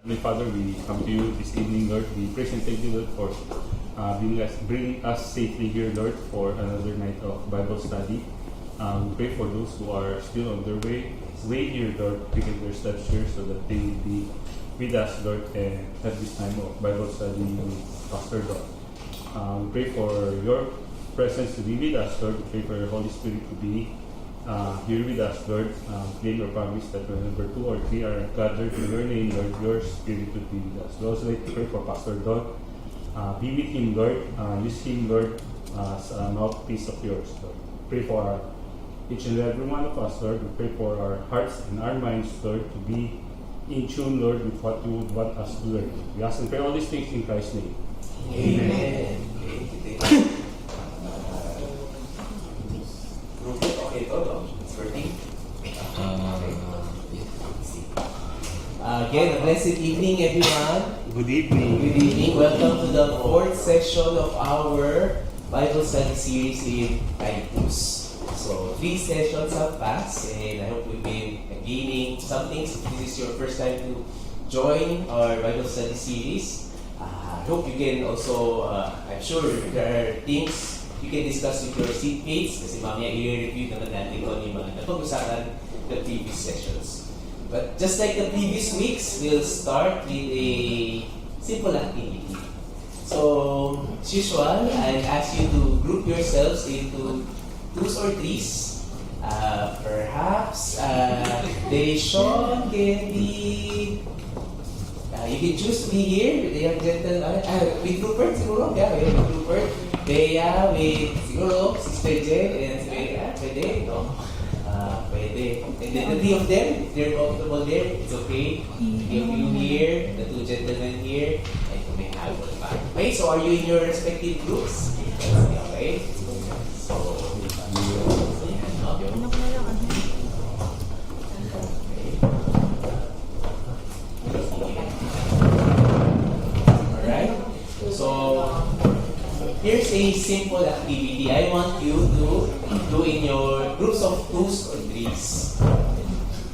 My Father, we come to you this evening, Lord. We praise and thank you, Lord, for bringing us safely here, Lord, for another night of Bible study. We pray for those who are still on their way here, Lord, picking their steps here so that they will be with us, Lord, and at this time of Bible study with Pastor Don. We pray for your presence to be with us, Lord. We pray for your Holy Spirit to be here with us, Lord. Claim your promise that whenever 2 or 3 are gathered in your name, Lord, your Spirit will be with us. We also like to pray for Pastor Don. Be with him, Lord. Use him, Lord, as a mouthpiece of yours, Lord. Pray for each and every one of us, Lord. We pray for our hearts and our minds, Lord, to be in tune, Lord, with what you would want us to learn. We ask and pray all these things in Christ's name. Amen. Okay, todo. It's working. Again, a blessed evening, everyone. Good evening. Good evening. Welcome to the 4th session of our Bible study series in Titus. So, 3 sessions have passed, and I hope we've been gaining something. So, if this is your first time to join our Bible study series, I hope you can also, I'm sure there are things you can discuss with your seatmates kasi mamaya i-review naman natin kung ano yung mga napag-usapan the previous sessions. But just like the previous weeks, we'll start with a simple activity. So, as usual, I'll ask you to group yourselves into 2s or 3s. Perhaps, Sean can be... you can choose to be here with the young gentleman. With Rupert, siguro. Yeah, we have Rupert. Bea, with siguro, Sister Jen, and si Bea. Pwede, no? Pwede. And then the 3 of them, if they're comfortable there, it's okay. If you here, the 2 gentlemen here, and you may have one back. Okay, so are you in your respective groups? Okay. So, alright. So, here's a simple activity I want you to do in your groups of 2s or 3s.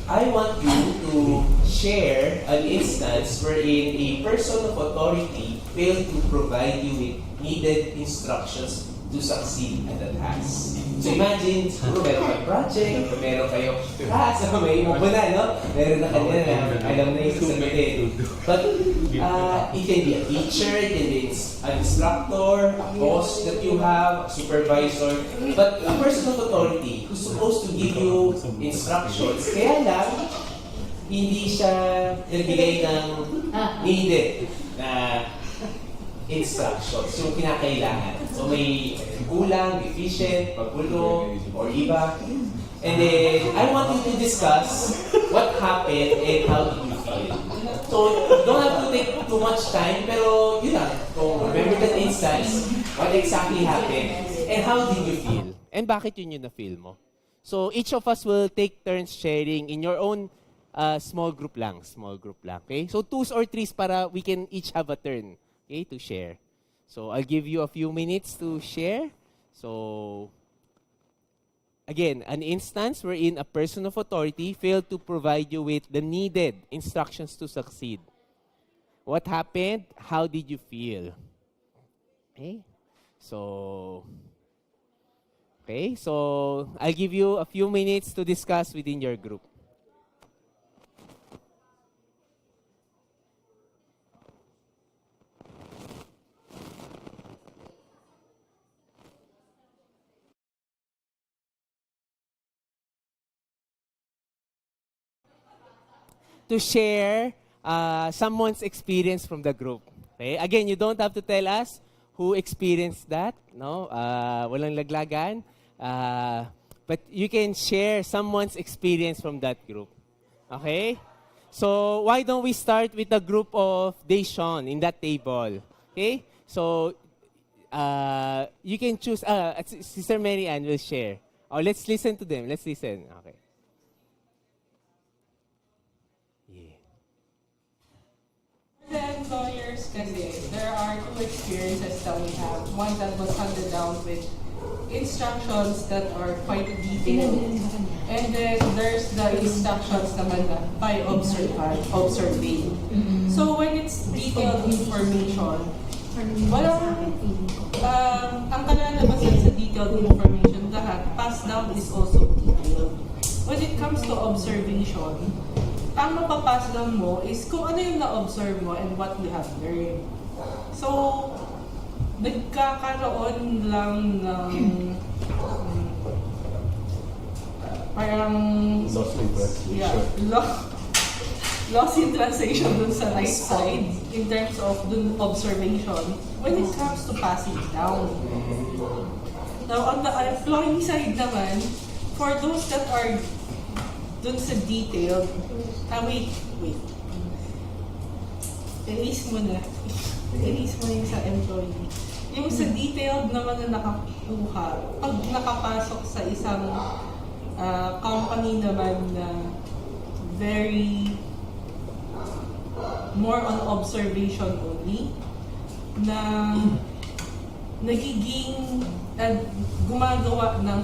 I want you to share an instance wherein a person of authority failed to provide you with needed instructions to succeed at the task. So imagine, siguro meron kayong project, meron kayong task, may mabuna, no? Meron na kanya na alam na yung sasagutin. But it can be a teacher, it can be an instructor, a boss that you have, a supervisor. But a person of authority who's supposed to give you instructions, kaya lang, hindi siya nagbigay ng needed na instructions, yung kinakailangan. So may kulang, deficient, pagulo, or iba. And then, I want you to discuss what happened and how did you feel. So, you don't have to take too much time, pero yun lang, kung remember that instance, what exactly happened, and how did you feel? And bakit yun yung na-feel mo? So, each of us will take turns sharing in your own small group lang, okay? So, 2s or 3s para we can each have a turn, okay, to share. So, I'll give you a few minutes to share. So, again, an instance wherein a person of authority failed to provide you with the needed instructions to succeed. What happened? How did you feel? Okay? So, I'll give you a few minutes to discuss within your group. To share someone's experience from the group. Okay? Again, you don't have to tell us who experienced that. No? Walang laglagan. But you can share someone's experience from that group. Okay? So, why don't we start with the group of Sean in that table? Okay? So, you can choose. Sister Mary Ann will share. Oh, let's listen to them. Let's listen. Okay. Then lawyers kasi there are 2 experiences that we have. One that was handed down with instructions that are quite detailed. And then there's the instructions naman na by observing. So when it's detailed information, ang kalalabasan sa detailed information, lahat, pass down is also detailed. When it comes to observation, ang mapapass down mo is kung ano yung na-observe mo and what you have learned. So, nagkakaroon lang ng parang Lost in translation. yeah, lost in translation dun sa right side in terms of dun observation when it comes to passing down. Now, on the employee side naman, for those that are dun sa detailed, wait. Erase mo na. Erase mo yung sa employee. Yung sa detailed naman na nakakuha, pag nakapasok sa isang company naman na very more on observation only, na nagiging gumagawa ng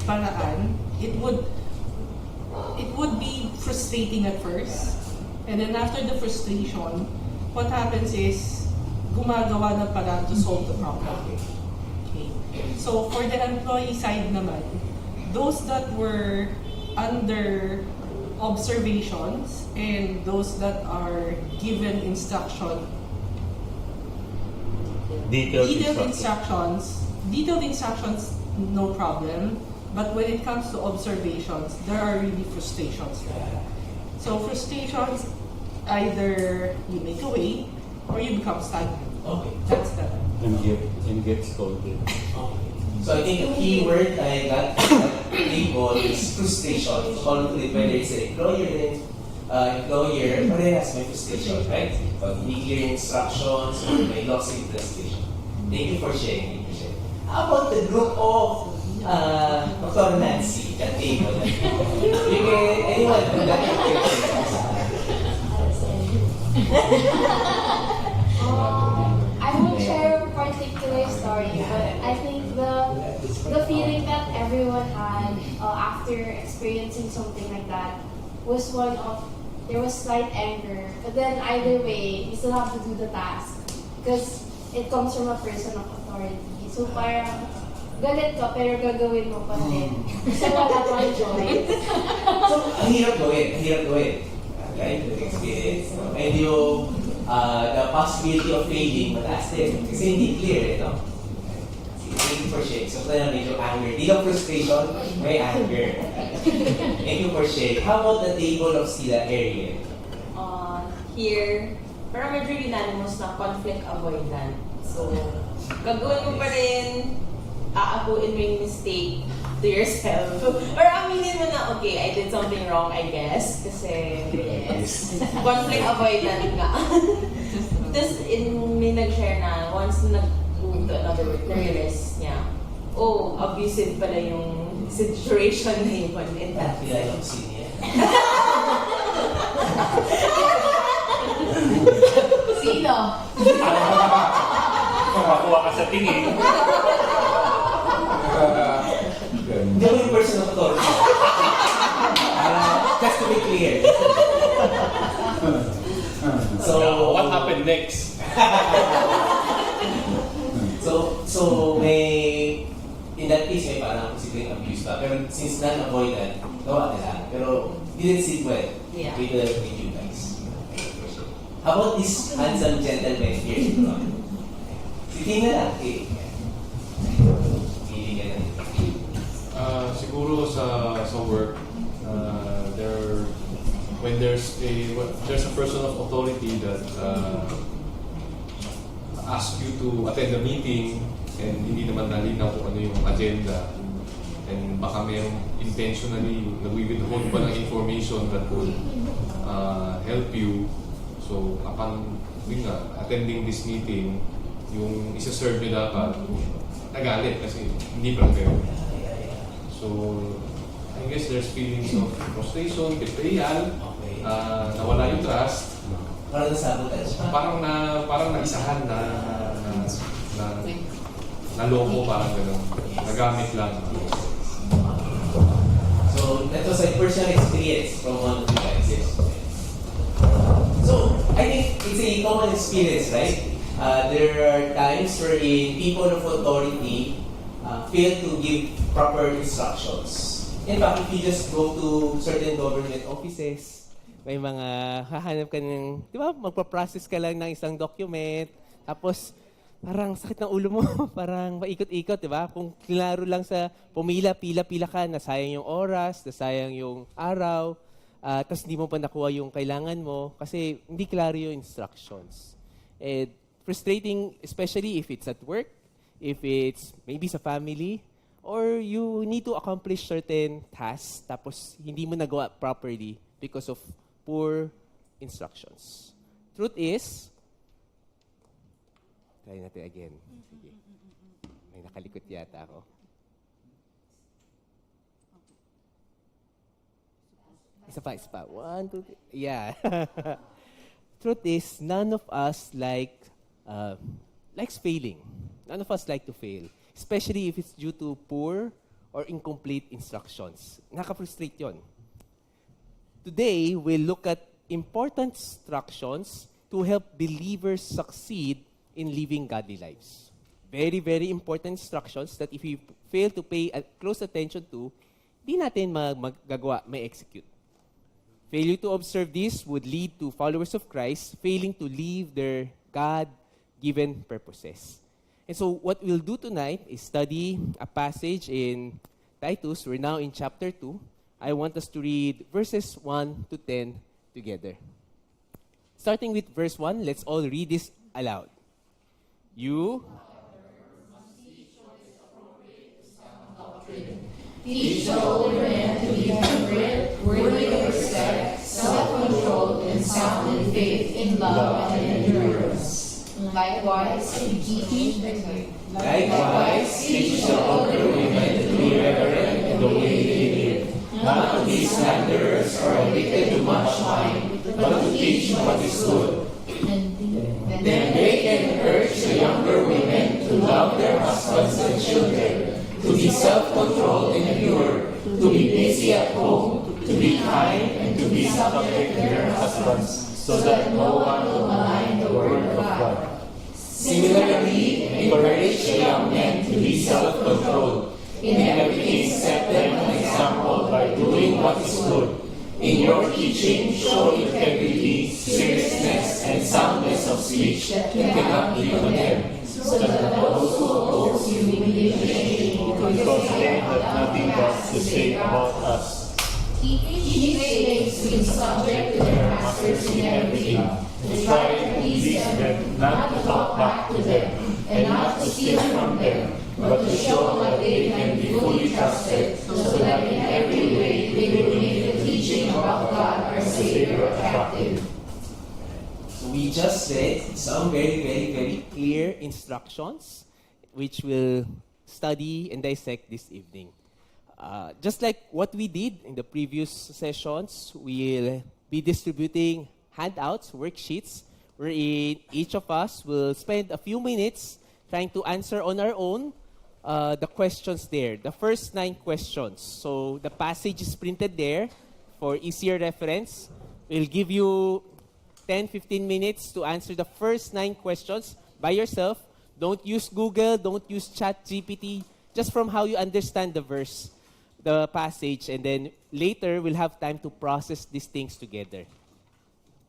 paraan, it would be frustrating at first, and then after the frustration, what happens is gumagawa ng paraan to solve the problem. Okay. So for the employee side naman, those that were under observations and those that are given instruction, detailed instructions, no problem. But when it comes to observations, there are really frustrations. So frustrations, either you make away or you become stagnant. Okay. That's the And get scolded. So I think the key word I got label is frustration. So all of it, whether it's an employer, parehas may frustration, right? Pag hindi clear instructions or may loss in translation. Thank you for sharing. How about the group of Dr. Nancy at table? Anyone from that I won't share a particular story, but I think the feeling that everyone had after experiencing something like that was one of, there was slight anger, but then either way, you still have to do the task because it comes from a person of authority. So parang galit ka pero gagawin mo pa rin. So wala pang choice. So, ang hirap gawin. Right? The experience. No? And the possibility of failing, mataas din. Kasi hindi clear, no? Thank you for sharing. So, kaya medyo anger. Di lang frustration, may anger. Thank you for sharing. How about the table of Sila area? Here, pero medyo unanimous na conflict avoidant. So, gagawin mo pa rin, aakuin mo yung mistake to yourself. Or aminin mo na, okay, I did something wrong, I guess. Kasi, yes. Conflict avoidant nga. Tapos, may nag-share na, once na nag-move to another work, na-realize niya, oh, abusive pala yung situation na yun in that Kilala ko siya. Sino? Makakuha ka sa tingin. Hindi ako yung person of authority. Just to be clear. So, What happened next? So may, in that case, may parang posibleng abuse pa. Pero since non-avoidant, gawa nila. Pero didn't sit well Yeah. with you guys. How about this handsome gentleman here? Sige na lang. Okay. Pili ka na. Siguro sa work, when there's a person of authority that asks you to attend a meeting and hindi naman nalinaw kung ano yung agenda, and baka mayroong intentionally nag-withhold pa ng information that would help you. So upon attending this meeting, yung isa-serve nyo dapat nagalit kasi hindi pa fair. So I guess there's feelings of frustration, betrayal, nawala yung trust, Parang nasabotage pa. parang naisahan na naloko, parang gano'n. Nagamit lang. So that was a personal experience from one of you guys. Yes. So I think it's a common experience, right? There are times wherein people of authority fail to give proper instructions. In fact, if you just go to certain government offices, may mga hahanap ka ng, di ba, magpa-process ka lang ng isang document, tapos parang sakit ng ulo mo, parang paikot-ikot, di ba? Kung klaro lang sa pumila, pila-pila ka, nasayang yung oras, nasayang yung araw, tapos hindi mo pa nakuha yung kailangan mo kasi hindi klaro yung instructions. And frustrating, especially if it's at work, if it's maybe sa family, or you need to accomplish certain tasks tapos hindi mo nagawa properly because of poor instructions. Truth is, try natin again. Sige. May nakalikot yata ako. Isa pa. 1, 2, 3. Yeah. Truth is, none of us likes failing. None of us like to fail. Especially if it's due to poor or incomplete instructions. Nakaka-frustrate yun. Today, we'll look at important instructions to help believers succeed in living godly lives. Very, very important instructions that if we fail to pay close attention to, di natin magagawa, may execute. Failure to observe this would lead to followers of Christ failing to live their God-given purposes. And so what we'll do tonight is study a passage in Titus. We're now in chapter 2. I want us to read verses 1 to 10 together. Starting with verse 1, let's all read this aloud. You teach the older men to be temperate, worthy of respect, self-controlled, and sound in faith, in love, and in endurance. Likewise, teach the older women to be reverent in the way they live, not to be slanderers or addicted to much wine, but to teach what is good. Then they can urge the younger women to love their husbands and children, to be self-controlled and pure, to be busy at home, to be kind, and to be subject to their husbands, so that no one will malign the word of God. Similarly, encourage the young men to be self-controlled. In everything, set them an example by doing what is good. In your teaching, show integrity, seriousness, and soundness of speech that cannot be condemned, so that those who oppose you may be ashamed because they have nothing bad to say about us. Teach slaves to be subject to their masters in everything, to try to please them, not to talk back to them, and not to steal from them, but to show that they can be fully trusted, so that in every way they will make the teaching about God our Savior attractive. So we just read some very, very, very clear instructions which we'll study and dissect this evening. Just like what we did in the previous sessions, we'll be distributing handouts, worksheets, wherein each of us will spend a few minutes trying to answer on our own the questions there, the first 9 questions. So the passage is printed there for easier reference. We'll give you 10-15 minutes to answer the first 9 questions by yourself. Don't use Google, don't use ChatGPT, just from how you understand the verse, the passage, and then later we'll have time to process these things together.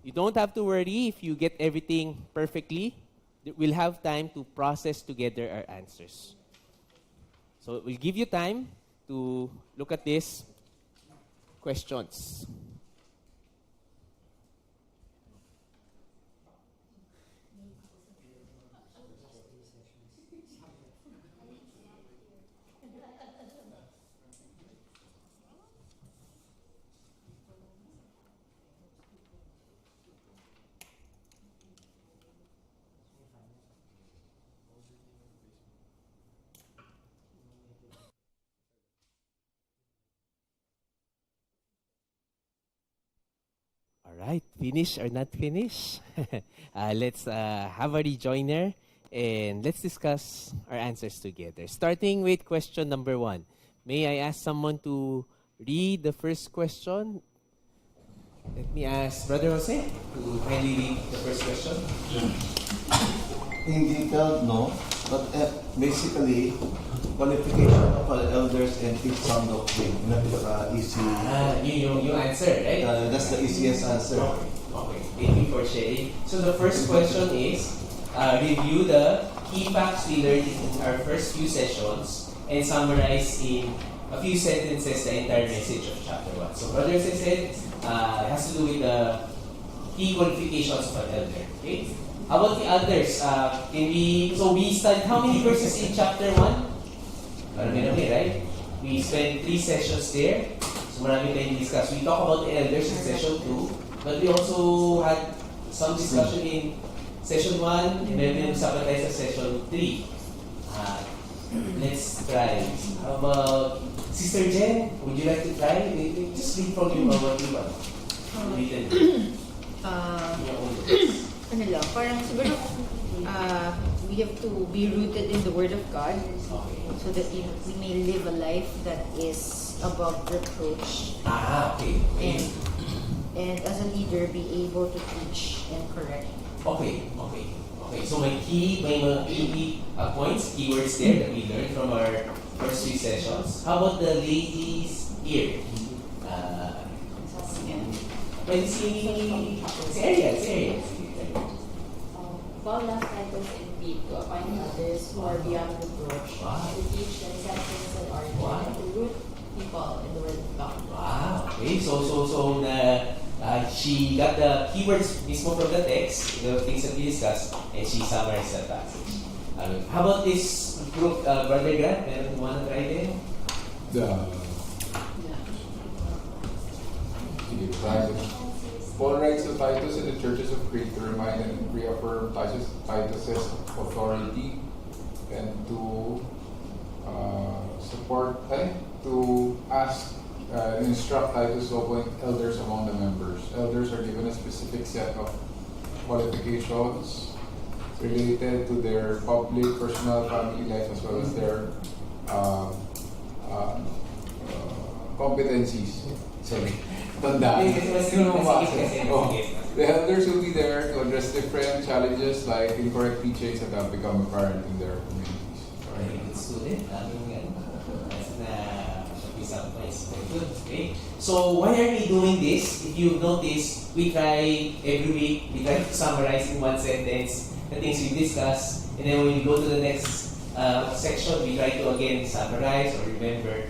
You don't have to worry if you get everything perfectly. We'll have time to process together our answers. So we'll give you time to look at these questions. All right, finish or not finish? Let's have a rejoiner and let's discuss our answers together. Starting with question number 1. May I ask someone to read the first question? Let me ask Brother Jose to kindly read the first question. In detail, no. But basically, qualification of all elders and teach sound doctrine. Easy. You answer, right? That's the easiest answer. Okay, thank you for sharing. So the first question is, review the key facts we learned in our first few sessions and summarize in a few sentences the entire message of chapter 1. So brothers and said, it has to do with the key qualifications of an elder. Okay? How about the others? We studied how many verses in chapter 1? Marami, right? We spent 3 sessions there. So marami tayong discuss. We talked about the elders in session 2, but we also had some discussion in session 1, and then usapan tayo sa session 3. Let's try. How about Sister Jen? Would you like to try? Just read from your what you want. Ano lang, parang siguro we have to be rooted in the Word of God so that we may live a life that is above reproach. Okay. And as a leader, be able to teach and correct. Okay. So may mga key points, keywords there that we learned from our first 3 sessions. How about the ladies here? Pwede si Ariel. Paul left Titus and Pete to appoint others who are beyond reproach, to teach the acceptance and argument, and to root people in the Word of God. Wow. Okay. So she got the keywords mismo from the text, the things that we discussed, and she summarized the passage. How about this group, Brother Grant? Meron wanna try din? Paul writes to Titus in the churches of Crete to remind and reaffirm Titus's authority and to instruct Titus to appoint elders among the members. Elders are given a specific set of qualifications related to their public, personal, family life, as well as their competencies. Sorry. Tandaan. The elders will be there to address different challenges like incorrect teachings that have become apparent in their communities. Very good student. Very good. Okay. So why are we doing this? If you notice, we try every week, we try to summarize in one sentence the things we discuss, and then when we go to the next section, we try to again summarize or remember.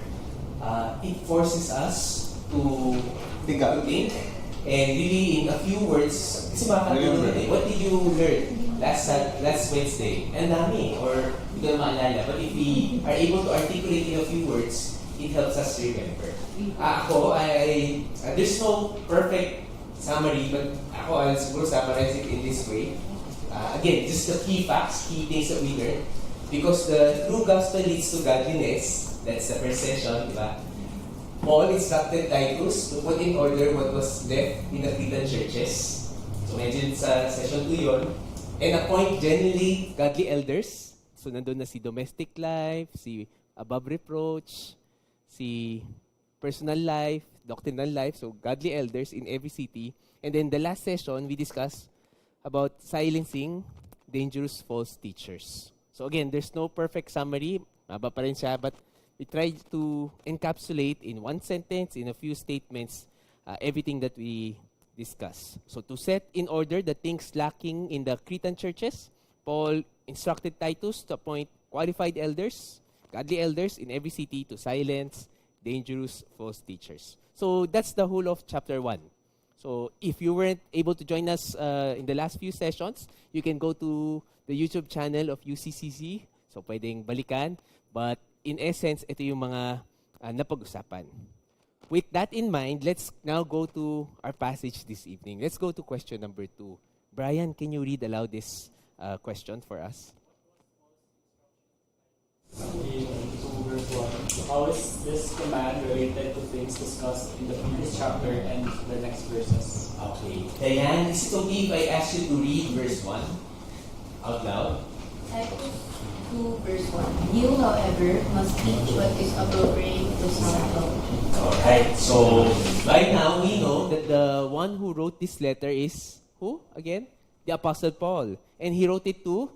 It forces us to think, and really in a few words, kasi baka what did you learn last Wednesday? And dami, or hindi ko na maalala. But if we are able to articulate in a few words, it helps us remember. There's no perfect summary, but I'll siguro summarize it in this way. Again, just the key facts, key things that we learned. Because the true gospel leads to godliness. That's the first session, di ba? Paul instructed Titus to put in order what was left in the Cretan churches. So medyo sa session 2 yun. And appoint genuinely Godly elders. So nandun na si domestic life, si above reproach, si personal life, doctrinal life. So godly elders in every city. And then the last session, we discussed about silencing dangerous false teachers. So again, there's no perfect summary. Maba pa rin siya, but we try to encapsulate in one sentence, in a few statements, everything that we discuss. So to set in order the things lacking in the Cretan churches, Paul instructed Titus to appoint qualified elders, godly elders in every city to silence dangerous false teachers. So that's the whole of chapter 1. So if you weren't able to join us in the last few sessions, you can go to the YouTube channel of UCCC. So pwedeng balikan. But in essence, ito yung mga napag-usapan. With that in mind, let's now go to our passage this evening. Let's go to question number 2. Brian, can you read aloud this question for us? How is this command related to things discussed in the previous chapter and the next verses? Okay. Diane, is it okay if I ask you to read verse 1 out loud? Titus 2 verse 1. You, however, must teach what is appropriate to sound doctrine. Alright, so right now we know that The one who wrote this letter is who again? The Apostle Paul. And he wrote it to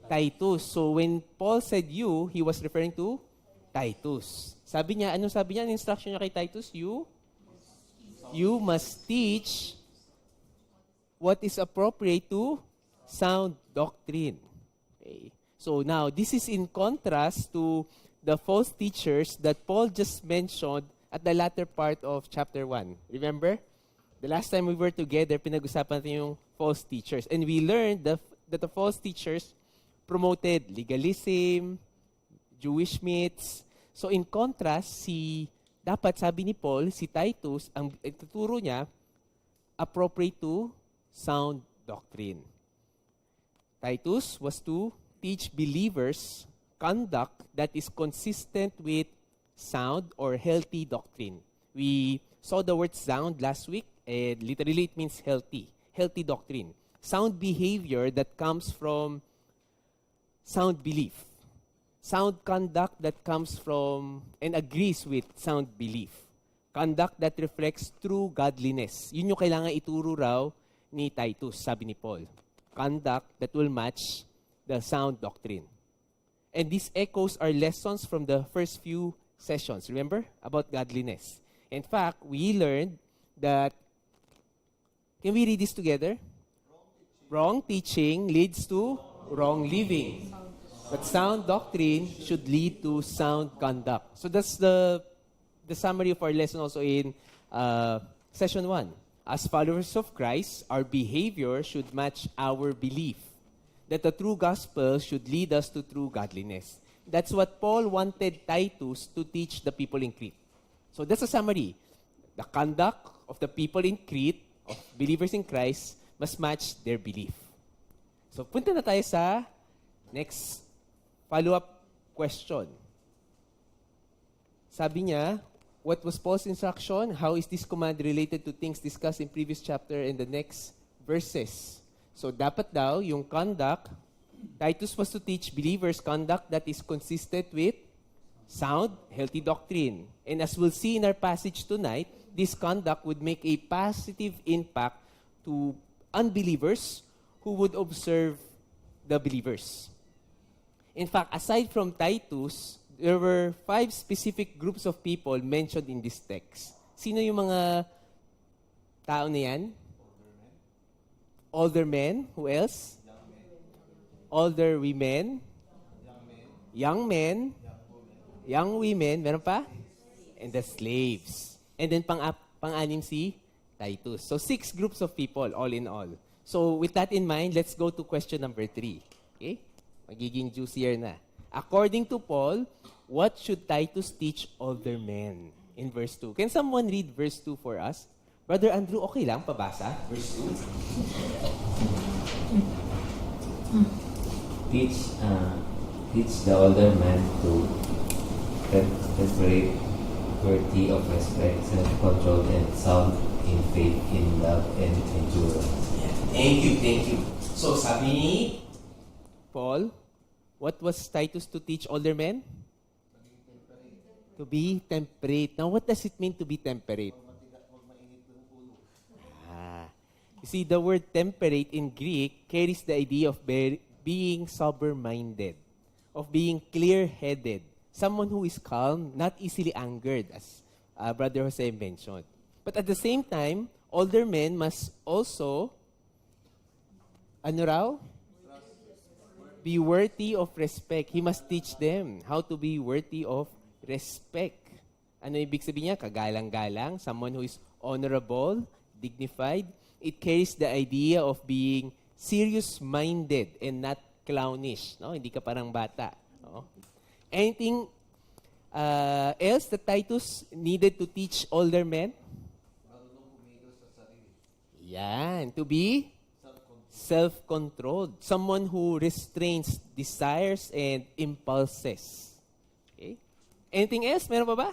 Titus. So when Paul said you, he was referring to Titus. Sabi niya, anong sabi niya? Ang instruction niya kay Titus? You must teach what is appropriate to sound doctrine. Okay. So now, this is in contrast to the false teachers that Paul just mentioned at the latter part of chapter 1. Remember? The last time we were together, pinag-usapan natin yung false teachers. And we learned that the false teachers promoted legalism, Jewish myths. So in contrast, dapat sabi ni Paul, si Titus, ang ituturo niya, appropriate to sound doctrine. Titus was to teach believers conduct that is consistent with sound or healthy doctrine. We saw the word sound last week, and literally it means healthy doctrine. Sound behavior that comes from sound belief. Sound conduct that comes from and agrees with sound belief. Conduct that reflects true godliness. Yun yung kailangan ituro raw ni Titus, sabi ni Paul. Conduct that will match the sound doctrine. And these echoes our lessons from the first few sessions. Remember? About godliness. In fact, we learned that, can we read this together? Wrong teaching leads to wrong living. But sound doctrine should lead to sound conduct. So that's the summary of our lesson also in session 1. As followers of Christ, our behavior should match our belief that the true gospel should lead us to true godliness. That's what Paul wanted Titus to teach the people in Crete. So that's a summary. The conduct of the people in Crete, of believers in Christ, must match their belief. So punta na tayo sa next follow-up question. Sabi niya, what was Paul's instruction? How is this command related to things discussed in previous chapter and the next verses? So dapat daw, yung conduct, Titus was to teach believers conduct that is consistent with sound, healthy doctrine. And as we'll see in our passage tonight, this conduct would make a positive impact to unbelievers who would observe the believers. In fact, aside from Titus, there were 5 specific groups of people mentioned in this text. Sino yung mga tao na yan? Older men. Who else? Older women. Young men. Young women. Meron pa? And the slaves. And then pang-anim si Titus. So 6 groups of people, all in all. So with that in mind, let's go to question number 3. Okay? Magiging juicier na. According to Paul, what should Titus teach older men? In verse 2. Can someone read verse 2 for us? Brother Andrew, okay lang pabasa? Verse 2. Teach the older man to temperate, worthy of respect, self-control, and sound in faith, in love, and endurance. Thank you. So sabi ni Paul, what was Titus to teach older men? To be temperate. Now, what does it mean to be temperate? You see, the word temperate in Greek carries the idea of being sober-minded, of being clear-headed, someone who is calm, not easily angered, as Brother Jose mentioned. But at the same time, older men must also, be worthy of respect. He must teach them how to be worthy of respect. Ano ibig sabihin niya? Kagalang-galang, someone who is honorable, dignified. It carries the idea of being serious-minded and not clownish. No? Hindi ka parang bata. No? Anything else that Titus needed to teach older men? Yan. To be self-controlled. Someone who restrains desires and impulses. Okay? Anything else? Meron pa ba?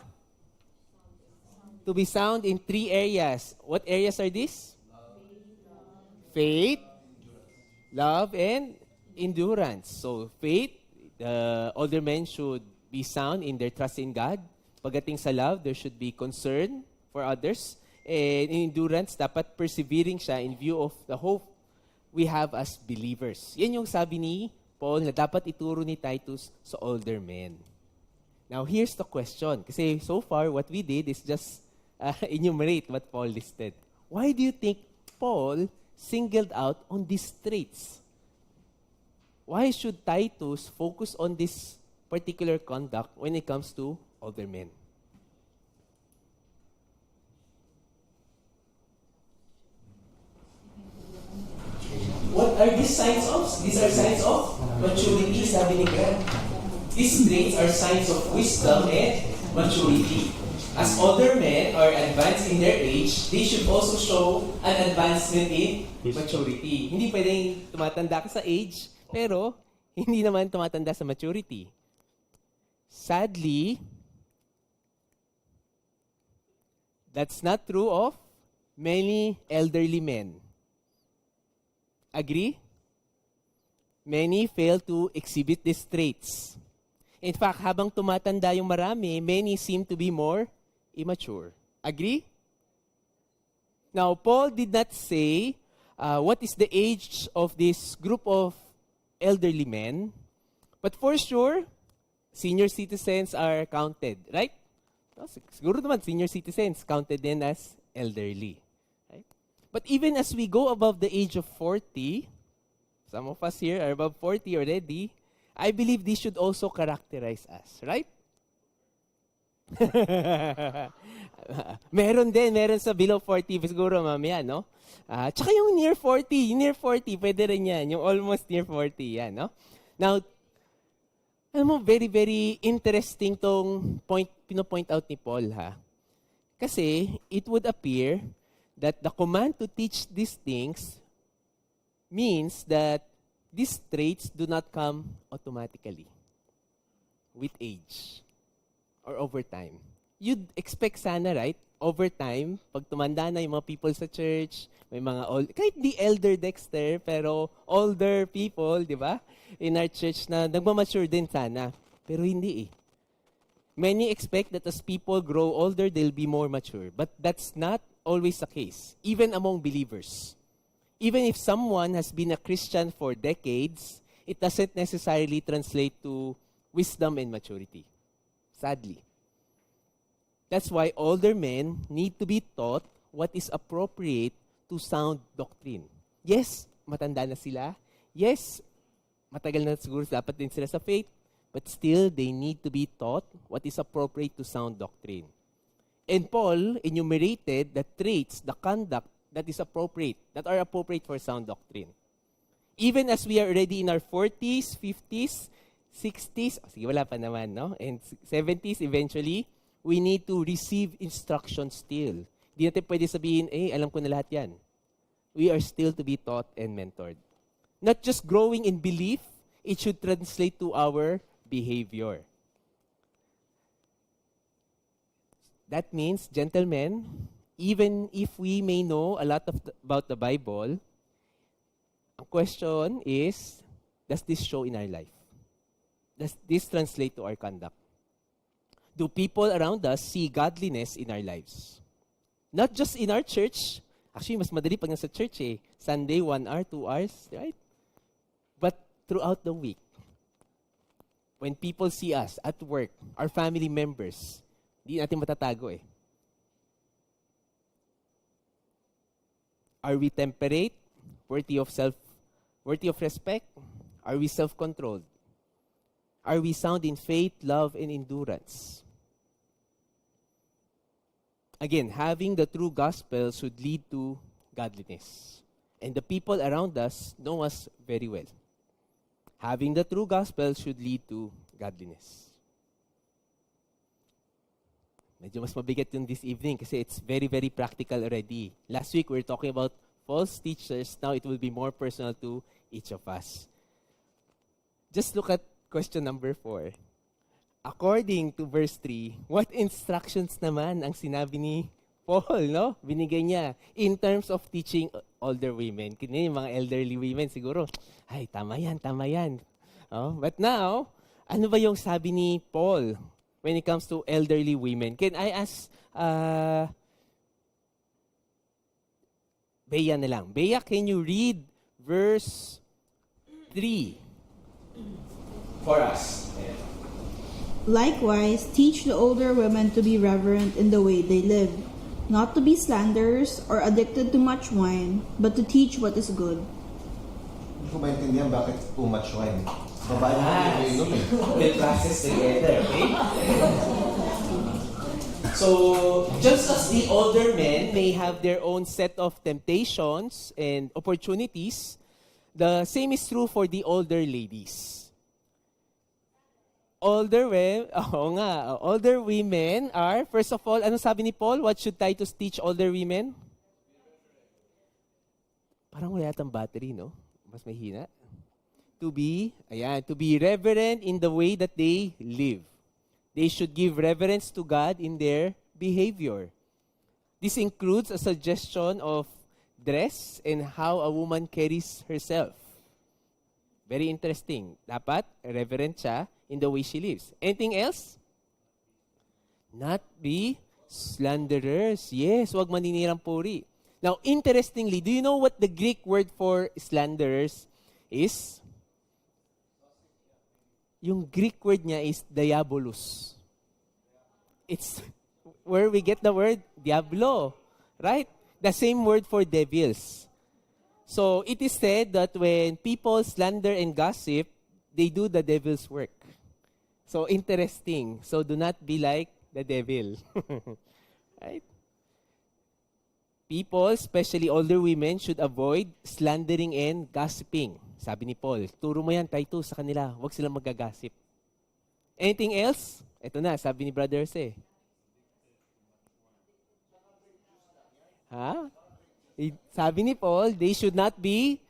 To be sound in 3 areas. What areas are these? Faith, love, and endurance. So faith, the older men should be sound in their trust in God. Pagdating sa love, there should be concern for others. And in endurance, dapat persevering siya in view of the hope we have as believers. Yan yung sabi ni Paul na dapat ituro ni Titus sa older men. Now, here's the question. Kasi so far, what we did is just enumerate what Paul listed. Why do you think Paul singled out on these traits? Why should Titus focus on this particular conduct when it comes to older men? What are these signs of? These are signs of maturity, sabi ni Grant. These traits are signs of wisdom and maturity. As older men are advanced in their age, they should also show an advancement in maturity. Hindi pwedeng tumatanda ka sa age, pero hindi naman tumatanda sa maturity. Sadly, that's not true of many elderly men. Agree? Many fail to exhibit these traits. In fact, habang tumatanda yung marami, many seem to be more immature. Agree? Now, Paul did not say what is the age of this group of elderly men, but for sure, senior citizens are counted, right? No, siguro naman, senior citizens counted then as elderly. Right? But even as we go above the age of 40, some of us here are above 40 already, I believe this should also characterize us, right? meron sa below 40, siguro mamaya, no? Tsaka yung near 40, pwede rin yan. Yung almost near 40, yan, no? Now, alam mo, very, very interesting tong pinopoint out ni Paul, ha? Kasi, it would appear that the command to teach these things means that these traits do not come automatically with age or over time. You'd expect sana, right? Over time, pag tumanda na yung mga people sa church, may mga kahit di elder Dexter, pero older people, di ba? In our church na nagmamature din sana. Pero hindi eh. Many expect that as people grow older, they'll be more mature. But that's not always the case, even among believers. Even if someone has been a Christian for decades, it doesn't necessarily translate to wisdom and maturity. Sadly. That's why older men need to be taught what is appropriate to sound doctrine. Yes, matanda na sila. Yes, matagal na siguro dapat din sila sa faith. But still, they need to be taught what is appropriate to sound doctrine. And Paul enumerated the traits, the conduct that is appropriate, that are appropriate for sound doctrine. Even as we are already in our 40s, 50s, 60s, sige, wala pa naman, no? And 70s eventually, we need to receive instruction still. Di natin pwede sabihin, alam ko na lahat yan. We are still to be taught and mentored. Not just growing in belief, it should translate to our behavior. That means, gentlemen, even if we may know a lot about the Bible, ang question is, does this show in our life? Does this translate to our conduct? Do people around us see godliness in our lives? Not just in our church. Actually, mas madali pag nasa church eh. Sunday, 1 hour, 2 hours, right? But throughout the week, when people see us at work, our family members, di natin matatago eh. Are we temperate? Worthy of respect? Are we self-controlled? Are we sound in faith, love, and endurance? Again, having the true gospel should lead to godliness. And the people around us know us very well. Having the true gospel should lead to godliness. Medyo mas mabigat yun this evening kasi it's very, very practical already. Last week, we were talking about false teachers. Now, it will be more personal to each of us. Just look at question number 4. According to verse 3, what instructions naman ang sinabi ni Paul, no? Binigay niya in terms of teaching older women. Kini yung mga elderly women siguro, ay, tama yan, tama yan. Oh, but now, ano ba yung sabi ni Paul when it comes to elderly women? Can I ask, Bea na lang. Bea, can you read verse 3 For us. Likewise, teach the older women to be reverent in the way they live, not to be slanderers or addicted to much wine, but to teach what is good. Hindi ko maintindihan bakit too much wine. Babae mo yung inom eh. We'll process together, okay? So, just as the older men may have their own set of temptations and opportunities, the same is true for the older ladies. Older women are, first of all, ano sabi ni Paul? What should Titus teach older women? Parang wala yatang battery, no? Mas may hina. To be reverent in the way that they live. They should give reverence to God in their behavior. This includes a suggestion of dress and how a woman carries herself. Very interesting. Dapat reverent siya in the way she lives. Anything else? Not be slanderers. Yes, wag maninirang puri. Now, interestingly, do you know what the Greek word for slanderers is? Yung Greek word niya is diabolos. It's where we get the word diablo, right? The same word for devils. So it is said that when people slander and gossip, they do the devil's work. So interesting. So do not be like the devil. Right? People, especially older women, should avoid slandering and gossiping. Sabi ni Paul, turo mo yan, Titus, sa kanila. Huwag silang magagasip. Anything else? Ito na, sabi ni Brother Jose. Ha? Sabi ni Paul, they should not be,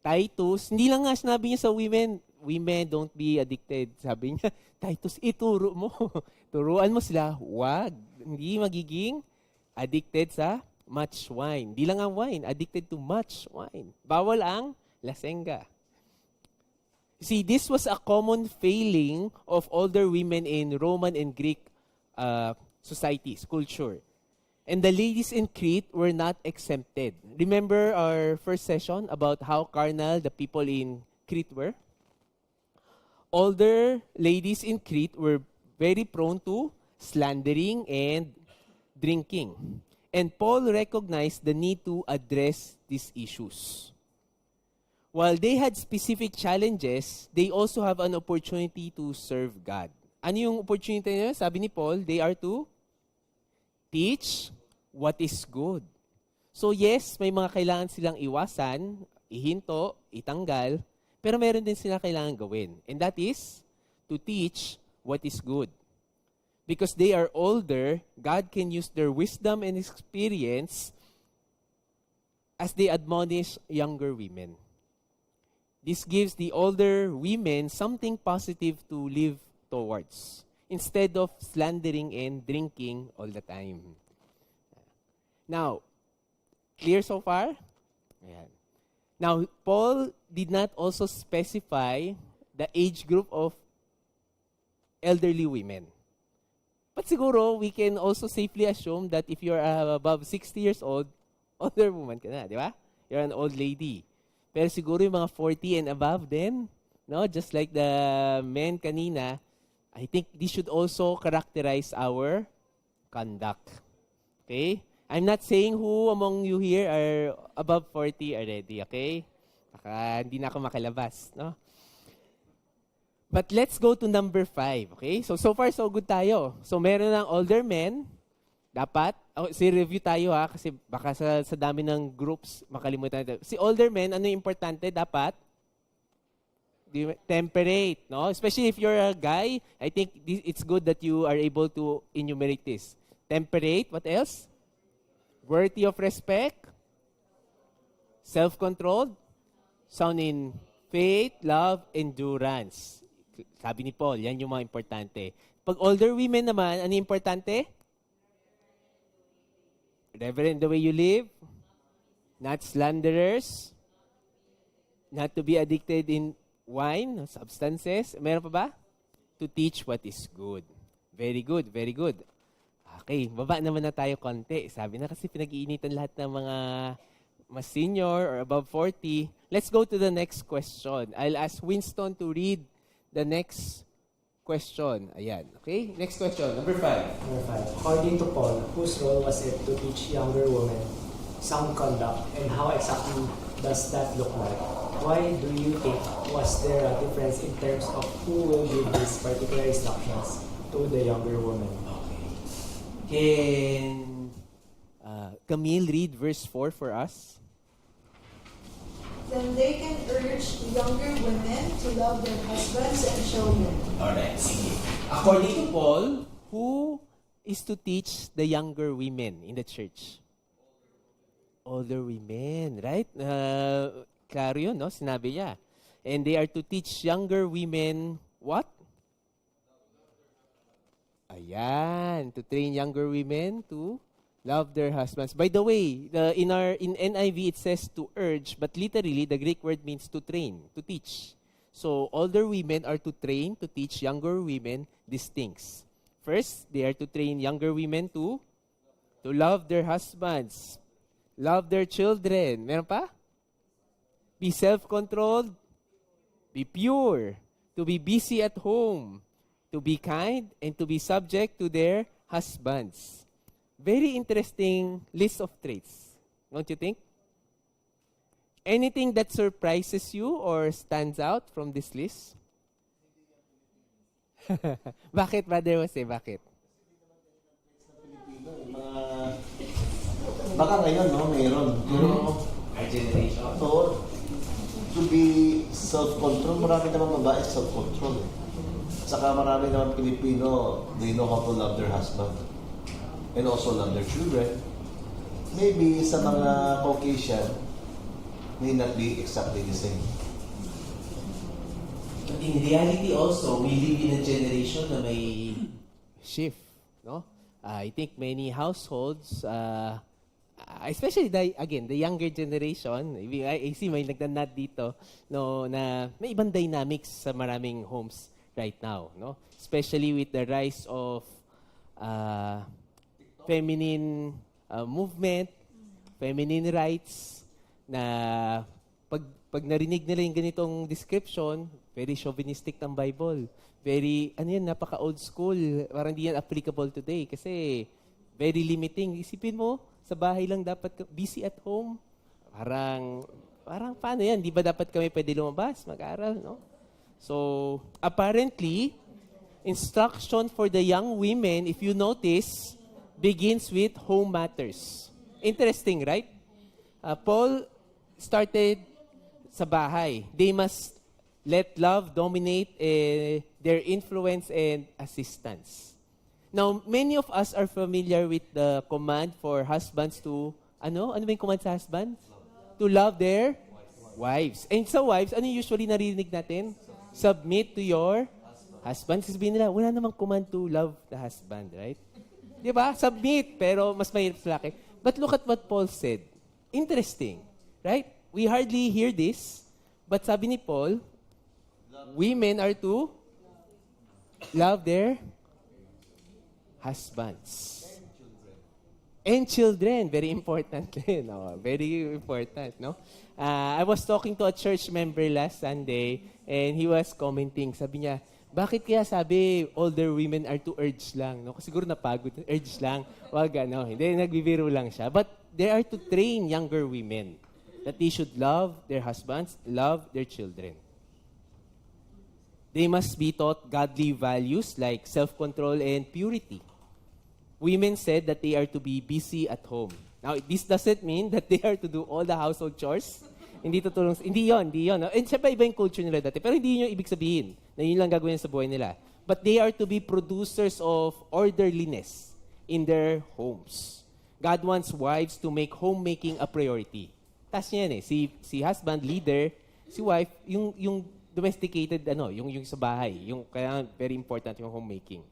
Titus, hindi lang nga sinabi niya sa women don't be addicted. Sabi niya, Titus, ituro mo. Turuan mo sila, wag. Hindi magiging addicted sa much wine. Di lang ang wine, addicted to much wine. Bawal ang lasengga. See, this was a common failing of older women in Roman and Greek societies, culture. And the ladies in Crete were not exempted. Remember our first session about how carnal the people in Crete were? Older ladies in Crete were very prone to slandering and drinking. And Paul recognized the need to address these issues. While they had specific challenges, they also have an opportunity to serve God. Ano yung opportunity nila? Sabi ni Paul, they are to teach what is good. So yes, may mga kailangan silang iwasan, ihinto, itanggal, pero meron din sila kailangan gawin. And that is to teach what is good. Because they are older, God can use their wisdom and experience as they admonish younger women. This gives the older women something positive to live towards instead of slandering and drinking all the time. Now, clear so far? Ayan. Now, Paul did not also specify the age group of elderly women. But siguro, we can also safely assume that if you're above 60 years old, older woman ka na, di ba? You're an old lady. Pero siguro yung mga 40 and above then, no? Just like the men kanina, I think this should also characterize our conduct. Okay? I'm not saying who among you here are above 40 already, okay? Baka hindi na ako makilabas, no? But let's go to number 5, okay? So far, so good tayo. So meron ng older men, dapat, review tayo ha, kasi baka sa dami ng groups, makalimutan natin. Si older men, ano yung importante? Dapat, temperate, no? Especially if you're a guy, I think it's good that you are able to enumerate this. Temperate, what else? Worthy of respect, self-controlled, sound in faith, love, endurance. Sabi ni Paul, yan yung mga importante. Pag older women naman, ano importante? Reverent the way you live, not slanderers, not to be addicted in wine, substances. Meron pa ba? To teach what is good. Very good, very good. Okay, baba naman na tayo konti. Sabi na kasi pinag-iinitan lahat ng mga mas senior or above 40. Let's go to the next question. I'll ask Winston to read the next question. Ayan, okay? Next question, number 5. Number 5. According to Paul, whose role was it to teach younger women sound conduct, and how exactly does that look like? Why do you think was there a difference in terms of who will give these particular instructions to the younger women? Can Camille read verse 4 for us? Then they can urge younger women to love their husbands and children. Alright, sige. According to Paul, Who is to teach the younger women in the church? Older women, right? Klaro yun, no? Sinabi niya. And they are to teach younger women what? Ayan, to train younger women to love their husbands. By the way, in NIV it says to urge, but literally the Greek word means to train, to teach. So older women are to train, to teach younger women these things. First, they are to train younger women to love their husbands, love their children. Meron pa? Be self-controlled, be pure, to be busy at home, to be kind, and to be subject to their husbands. Very interesting list of traits, don't you think? Anything that surprises you or stands out from this list? Bakit, Brother Jose? Bakit? Baka ngayon, no, mayroon. Pero, our generation. so, to be self-control, marami naman babae self-control. Saka marami naman Pilipino, they know how to love their husband and also love their children. Maybe sa mga Caucasian, may not be exactly the same. But in reality also, we live in a generation na may shift, no? I think many households, especially the younger generation, I see may nagdanad dito, no, na may ibang dynamics sa maraming homes right now, no? Especially with the rise of feminine movement, feminine rights, na pag narinig nila yung ganitong description, very chauvinistic ng Bible. Very, napaka-old school. Parang hindi yan applicable today kasi very limiting. Isipin mo, sa bahay lang dapat busy at home. Parang paano yan? Di ba dapat kami pwede lumabas, mag-aral, no? So, apparently, instruction for the young women, if you notice, begins with home matters. Interesting, right? Paul started sa bahay. They must let love dominate their influence and assistance. Now, many of us are familiar with the command for husbands to, ano ba yung command sa husbands? To love their wives. And sa wives, ano usually narinig natin? Submit to your husband. Sabihin nila, wala namang command to love the husband, right? Di ba? Submit, pero mas mahirap sa laki. But look at what Paul said. Interesting, right? We hardly hear this, but sabi ni Paul, women are to love their husbands. And children, very important. No? Very important, no? I was talking to a church member last Sunday, and he was commenting. Sabi niya, bakit kaya sabi older women are to urge lang? No? Kasi siguro napagod, urge lang. Wag ano, hindi, nagbibiro lang siya. But they are to train younger women that they should love their husbands, love their children. They must be taught godly values like self-control and purity. Women said that they are to be busy at home. Now, this doesn't mean that they are to do all the household chores. Hindi yun. No? And syempre, iba yung culture nila dati. Pero hindi yun yung ibig sabihin na yun lang gagawin sa buhay nila. But they are to be producers of orderliness in their homes. God wants wives to make homemaking a priority. Tas niya yan eh. Si husband, leader, si wife, yung domesticated, yung sa bahay. Kaya very important yung homemaking.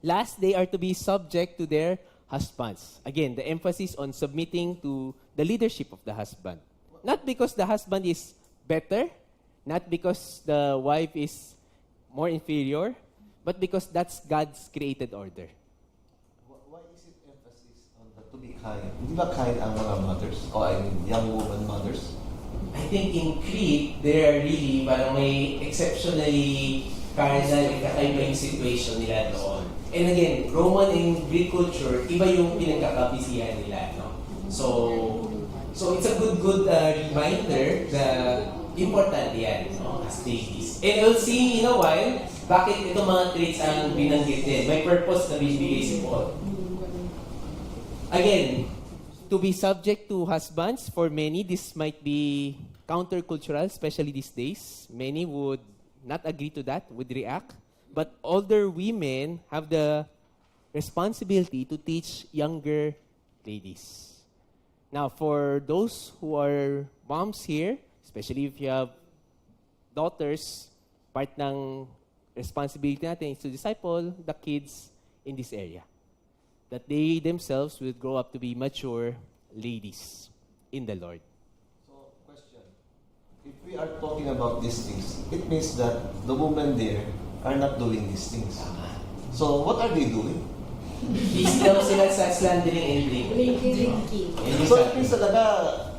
Last, they are to be subject to their husbands. Again, the emphasis on submitting to the leadership of the husband. Not because the husband is better, not because the wife is more inferior, but because that's God's created order. Why is it emphasis on the to be kind? Hindi ba kind ang mga mothers? O I mean, young woman mothers? I think in Crete, there are really parang may exceptionally carnal and kakaiba yung situation nila doon. And again, Roman and Greek culture, iba yung pinagkakabisihan nila. No? So it's a good reminder na important yan, no? As ladies. And we'll see in a while, bakit itong mga traits ang binanggit din. May purpose na binibigay si Paul. Again, to be subject to husbands, for many, this might be countercultural, especially these days. Many would not agree to that, would react. But older women have the responsibility to teach younger ladies. Now, for those who are moms here, especially if you have daughters, part ng responsibility natin is to disciple the kids in this area. That they themselves will grow up to be mature ladies in the Lord. So, question. If we are talking about these things, it means that the women there are not doing these things. So, what are they doing? Islam sila sa slandering and drinking. So, it means talaga,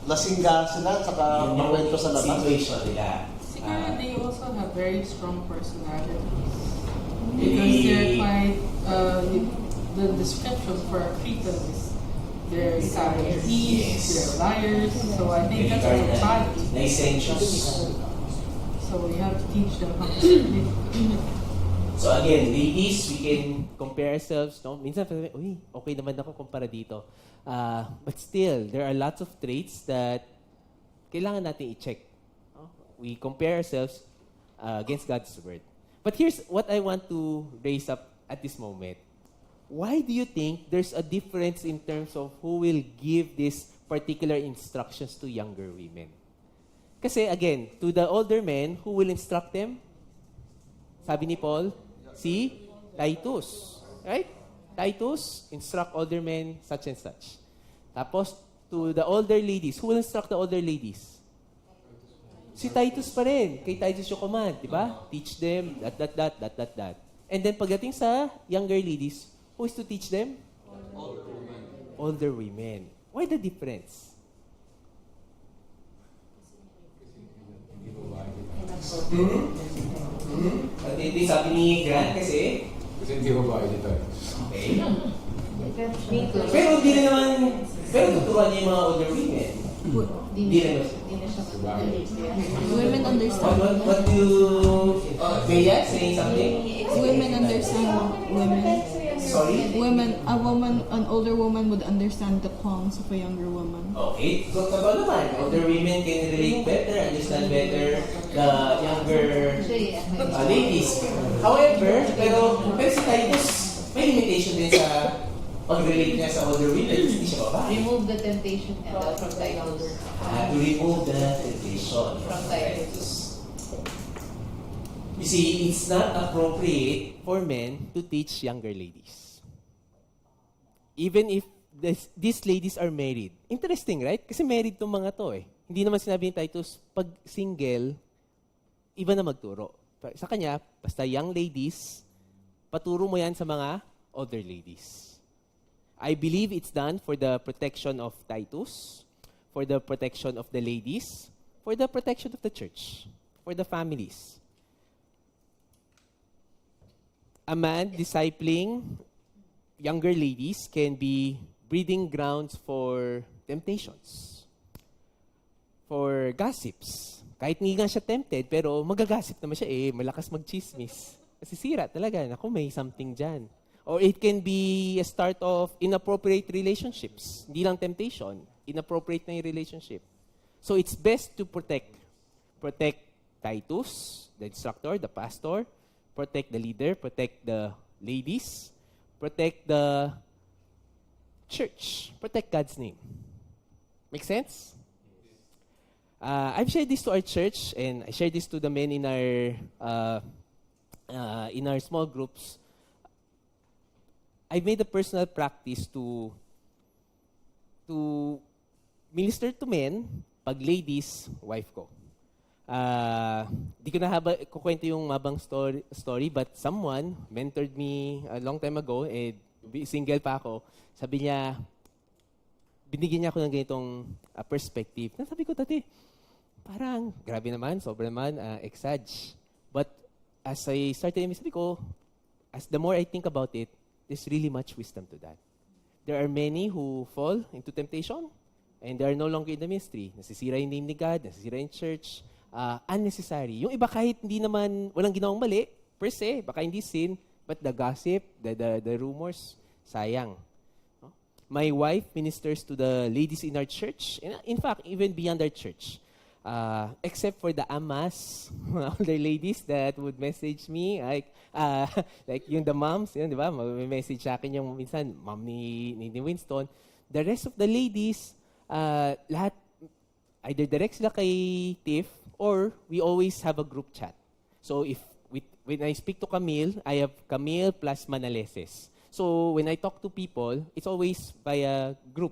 lasingga sila, saka makwento sa labas. Situation nila. Siguro they also have very strong personality. Because they're quite, the description for a Cretan is they're savage thieves, they're liars, so I think that's a society. Licentious. So we have to teach them how to submit. So again, ladies, We can compare ourselves, no? Minsan, uy, okay naman ako kumpara dito. But still, there are lots of traits that kailangan natin i-check. No? We compare ourselves against God's word. But here's what I want to raise up at this moment. Why do you think there's a difference in terms of who will give these particular instructions to younger women? Kasi again, to the older men, who will instruct them? Sabi ni Paul, si Titus. Right? Titus, instruct older men such and such. Tapos, to the older ladies, who will instruct the older ladies? Si Titus pa rin. Kay Titus yung command, di ba? Teach them, that. And then pagdating sa younger ladies, who is to teach them? Older women. Why the difference? Ito sabi ni Grant kasi hindi babae dito. Okay. Pero hindi rin naman, tuturuan niya yung mga older women. Hindi rin Women understand. What do you, Bea, saying something? Women understand women. Sorry? An older woman would understand the qualms of a younger woman. Okay, so totoo naman. Older women can relate better, understand better the younger ladies. However, pero si Titus, may limitation din sa pag-relate niya sa older women. Hindi siya babae. Remove the temptation from Titus. To remove the temptation From Titus. You see, it's not appropriate for men to teach younger ladies. Even if these ladies are married. Interesting, right? Kasi married tong mga to eh. Hindi naman sinabi ni Titus, pag single, iba na magturo. Sa kanya, basta young ladies, paturo mo yan sa mga older ladies. I believe it's done for the protection of Titus, for the protection of the ladies, for the protection of the church, for the families. A man discipling younger ladies can be breeding grounds for temptations, for gossips. Kahit hindi nga siya tempted, pero magagasip naman siya malakas magchismis. Kasi sira talaga, naku, may something dyan. Or it can be a start of inappropriate relationships. Hindi lang temptation, inappropriate na yung relationship. So it's best to protect Titus, the instructor, the pastor, protect the leader, protect the ladies, protect the church, protect God's name. Make sense? I've shared this to our church, and I shared this to the men in our small groups. I made a personal practice to minister to men pag ladies, wife ko. Di ko na kukwento yung mabang story, but someone mentored me a long time ago, single pa ako. Sabi niya, binigyan niya ako ng ganitong perspective. Sabi ko, dati, parang grabe naman, sobra naman, exage. But as I started, sabi ko, as the more I think about it, there's really much wisdom to that. There are many who fall into temptation, and they are no longer in the ministry. Nasisira yung name ni God, nasisira yung church, unnecessary. Yung iba kahit hindi naman, walang ginawang mali, per se, baka hindi sin, but the gossip, the rumors, sayang. No? My wife ministers to the ladies in our church, and in fact, even beyond our church. Except for the amas, older ladies that would message me, like yung the moms, yun, di ba? May message sa akin yung minsan, mom ni Winston. The rest of the ladies, lahat, either direct sila kay Tiff, or we always have a group chat. So when I speak to Camille, I have Camille plus Manaleses. So when I talk to people, it's always via group.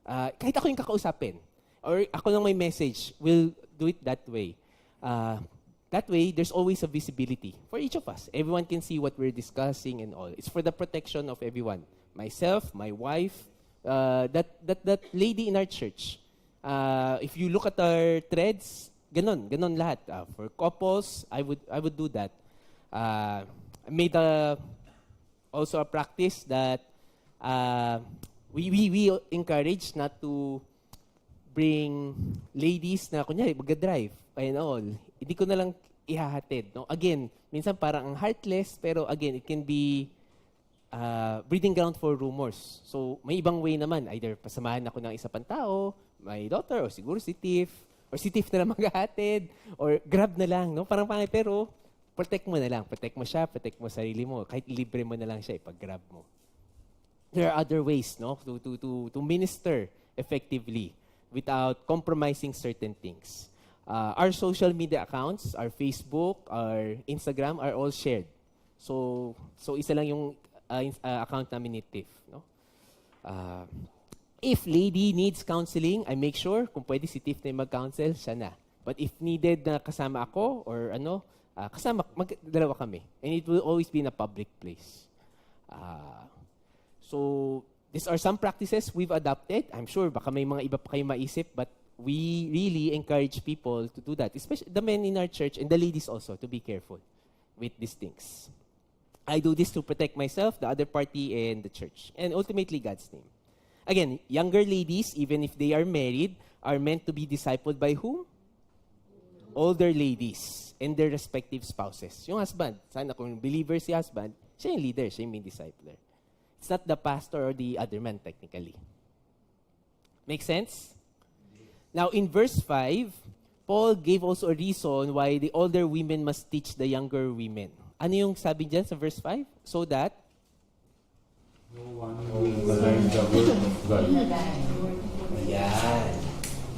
Kahit ako yung kakausapin, or ako lang may message, we'll do it that way. That way, there's always a visibility for each of us. Everyone can see what we're discussing and all. It's for the protection of everyone. Myself, my wife, that lady in our church. If you look at our threads, ganon lahat. For couples, I would do that. I made also a practice that we encourage not to bring ladies na kunyari mag-drive and all. Hindi ko na lang ihahatid. No? Again, minsan parang ang heartless, pero again, it can be breeding ground for rumors. So, may ibang way naman. Either pasamahan ako ng isa pang tao, my daughter, or siguro si Tiff, or si Tiff na lang maghahatid, or grab na lang. No? Parang pangit, pero protect mo na lang. Protect mo siya, protect mo sarili mo. Kahit libre mo na lang siya, ipag-grab mo. There are other ways, no, to minister effectively without compromising certain things. Our social media accounts, our Facebook, our Instagram are all shared. So isa lang yung account namin ni Tiff, no? If lady needs counseling, I make sure kung pwede si Tiff na mag-counsel, siya na. But if needed na kasama ako or dalawa kami. And it will always be in a public place. So these are some practices we've adopted. I'm sure baka may mga iba pa kayo maisip, but we really encourage people to do that, especially the men in our church and the ladies also, to be careful with these things. I do this to protect myself, the other party, and the church, and ultimately God's name. Again, younger ladies, even if they are married, are meant to be discipled by whom? Older ladies and their respective spouses. Yung husband, sana kung believer si husband, siya yung leader, siya yung main discipler. It's not the pastor or the other man, technically. Make sense? Now, in verse 5, Paul gave also a reason why the older women must teach the younger women. Ano yung sabi dyan sa verse 5? So that no one will malign the word of God. Ayan.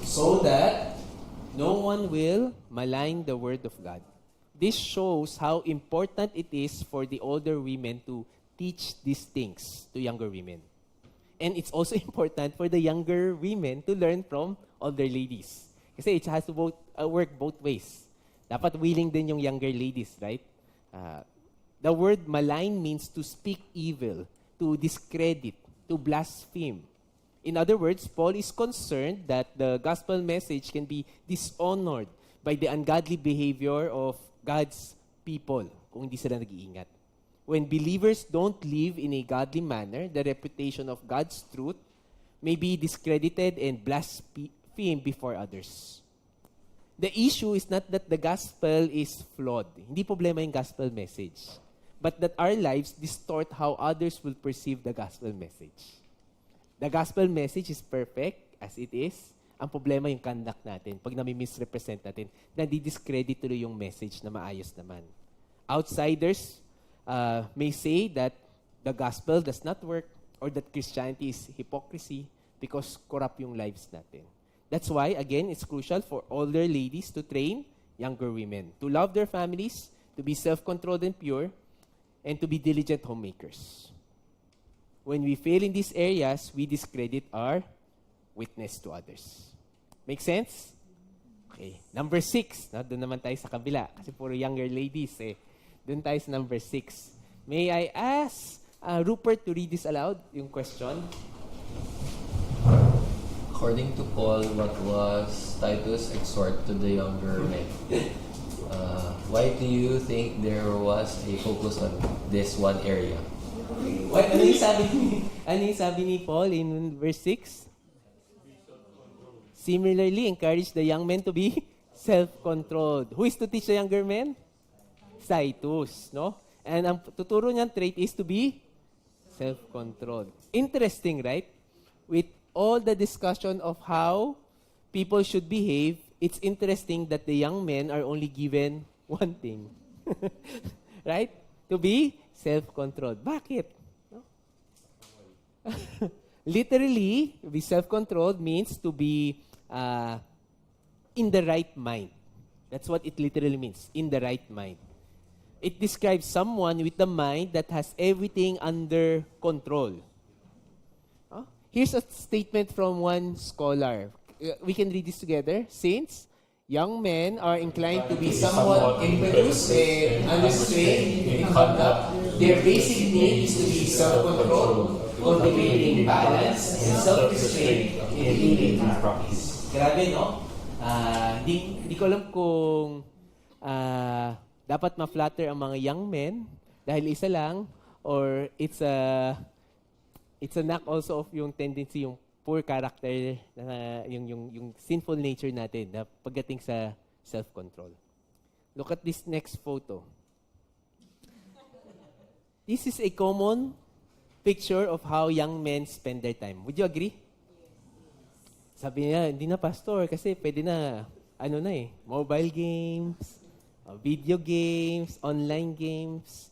So that no one will malign the word of God. This shows how important it is for the older women to teach these things to younger women. And it's also important for the younger women to learn from older ladies. Kasi it has to work both ways. Dapat willing din yung younger ladies, right? The word malign means to speak evil, to discredit, to blaspheme. In other words, Paul is concerned that the gospel message can be dishonored by the ungodly behavior of God's people kung hindi sila nag-iingat. When believers don't live in a godly manner, the reputation of God's truth may be discredited and blasphemed before others. The issue is not that the gospel is flawed. Hindi problema yung gospel message. But that our lives distort how others will perceive the gospel message. The gospel message is perfect as it is. Ang problema yung conduct natin. Pag nami-misrepresent natin, nadi-discredit tuloy yung message na maayos naman. Outsiders may say that the gospel does not work or that Christianity is hypocrisy because corrupt yung lives natin. That's why, again, it's crucial for older ladies to train younger women, to love their families, to be self-controlled and pure, and to be diligent homemakers. When we fail in these areas, we discredit our witness to others. Make sense? Okay. Number 6. Doon naman tayo sa kabila. Kasi puro younger ladies eh. Doon tayo sa number 6. May I ask Rupert to read this aloud, yung question? According to Paul, what was Titus exhort to the younger men? Why do you think there was a focus on this one area? Ano yung sabi ni Paul in verse 6? Similarly, encourage the young men to be self-controlled. Who is to teach the younger men? Titus, no? And ang tuturo niyang trait is to be self-controlled. Interesting, right? With all the discussion of how people should behave, it's interesting that the young men are only given one thing. Right? To be self-controlled. Bakit? No? Literally, to be self-controlled means to be in the right mind. That's what it literally means, in the right mind. It describes someone with the mind that has everything under control. Here's a statement from one scholar. We can read this together. Since young men are inclined to be somewhat impetuous and unrestrained in conduct, their basic need is to be self-controlled, cultivating balance and self-restraint in living and practice. Grabe, no? Di ko alam kung dapat ma-flatter ang mga young men dahil isa lang, or it's a knack also of yung tendency, yung poor character, yung sinful nature natin na pagdating sa self-control. Look at this next photo. This is a common picture of how young men spend their time. Would you agree? Sabi niya, hindi na pastor kasi pwede na, mobile games, video games, online games.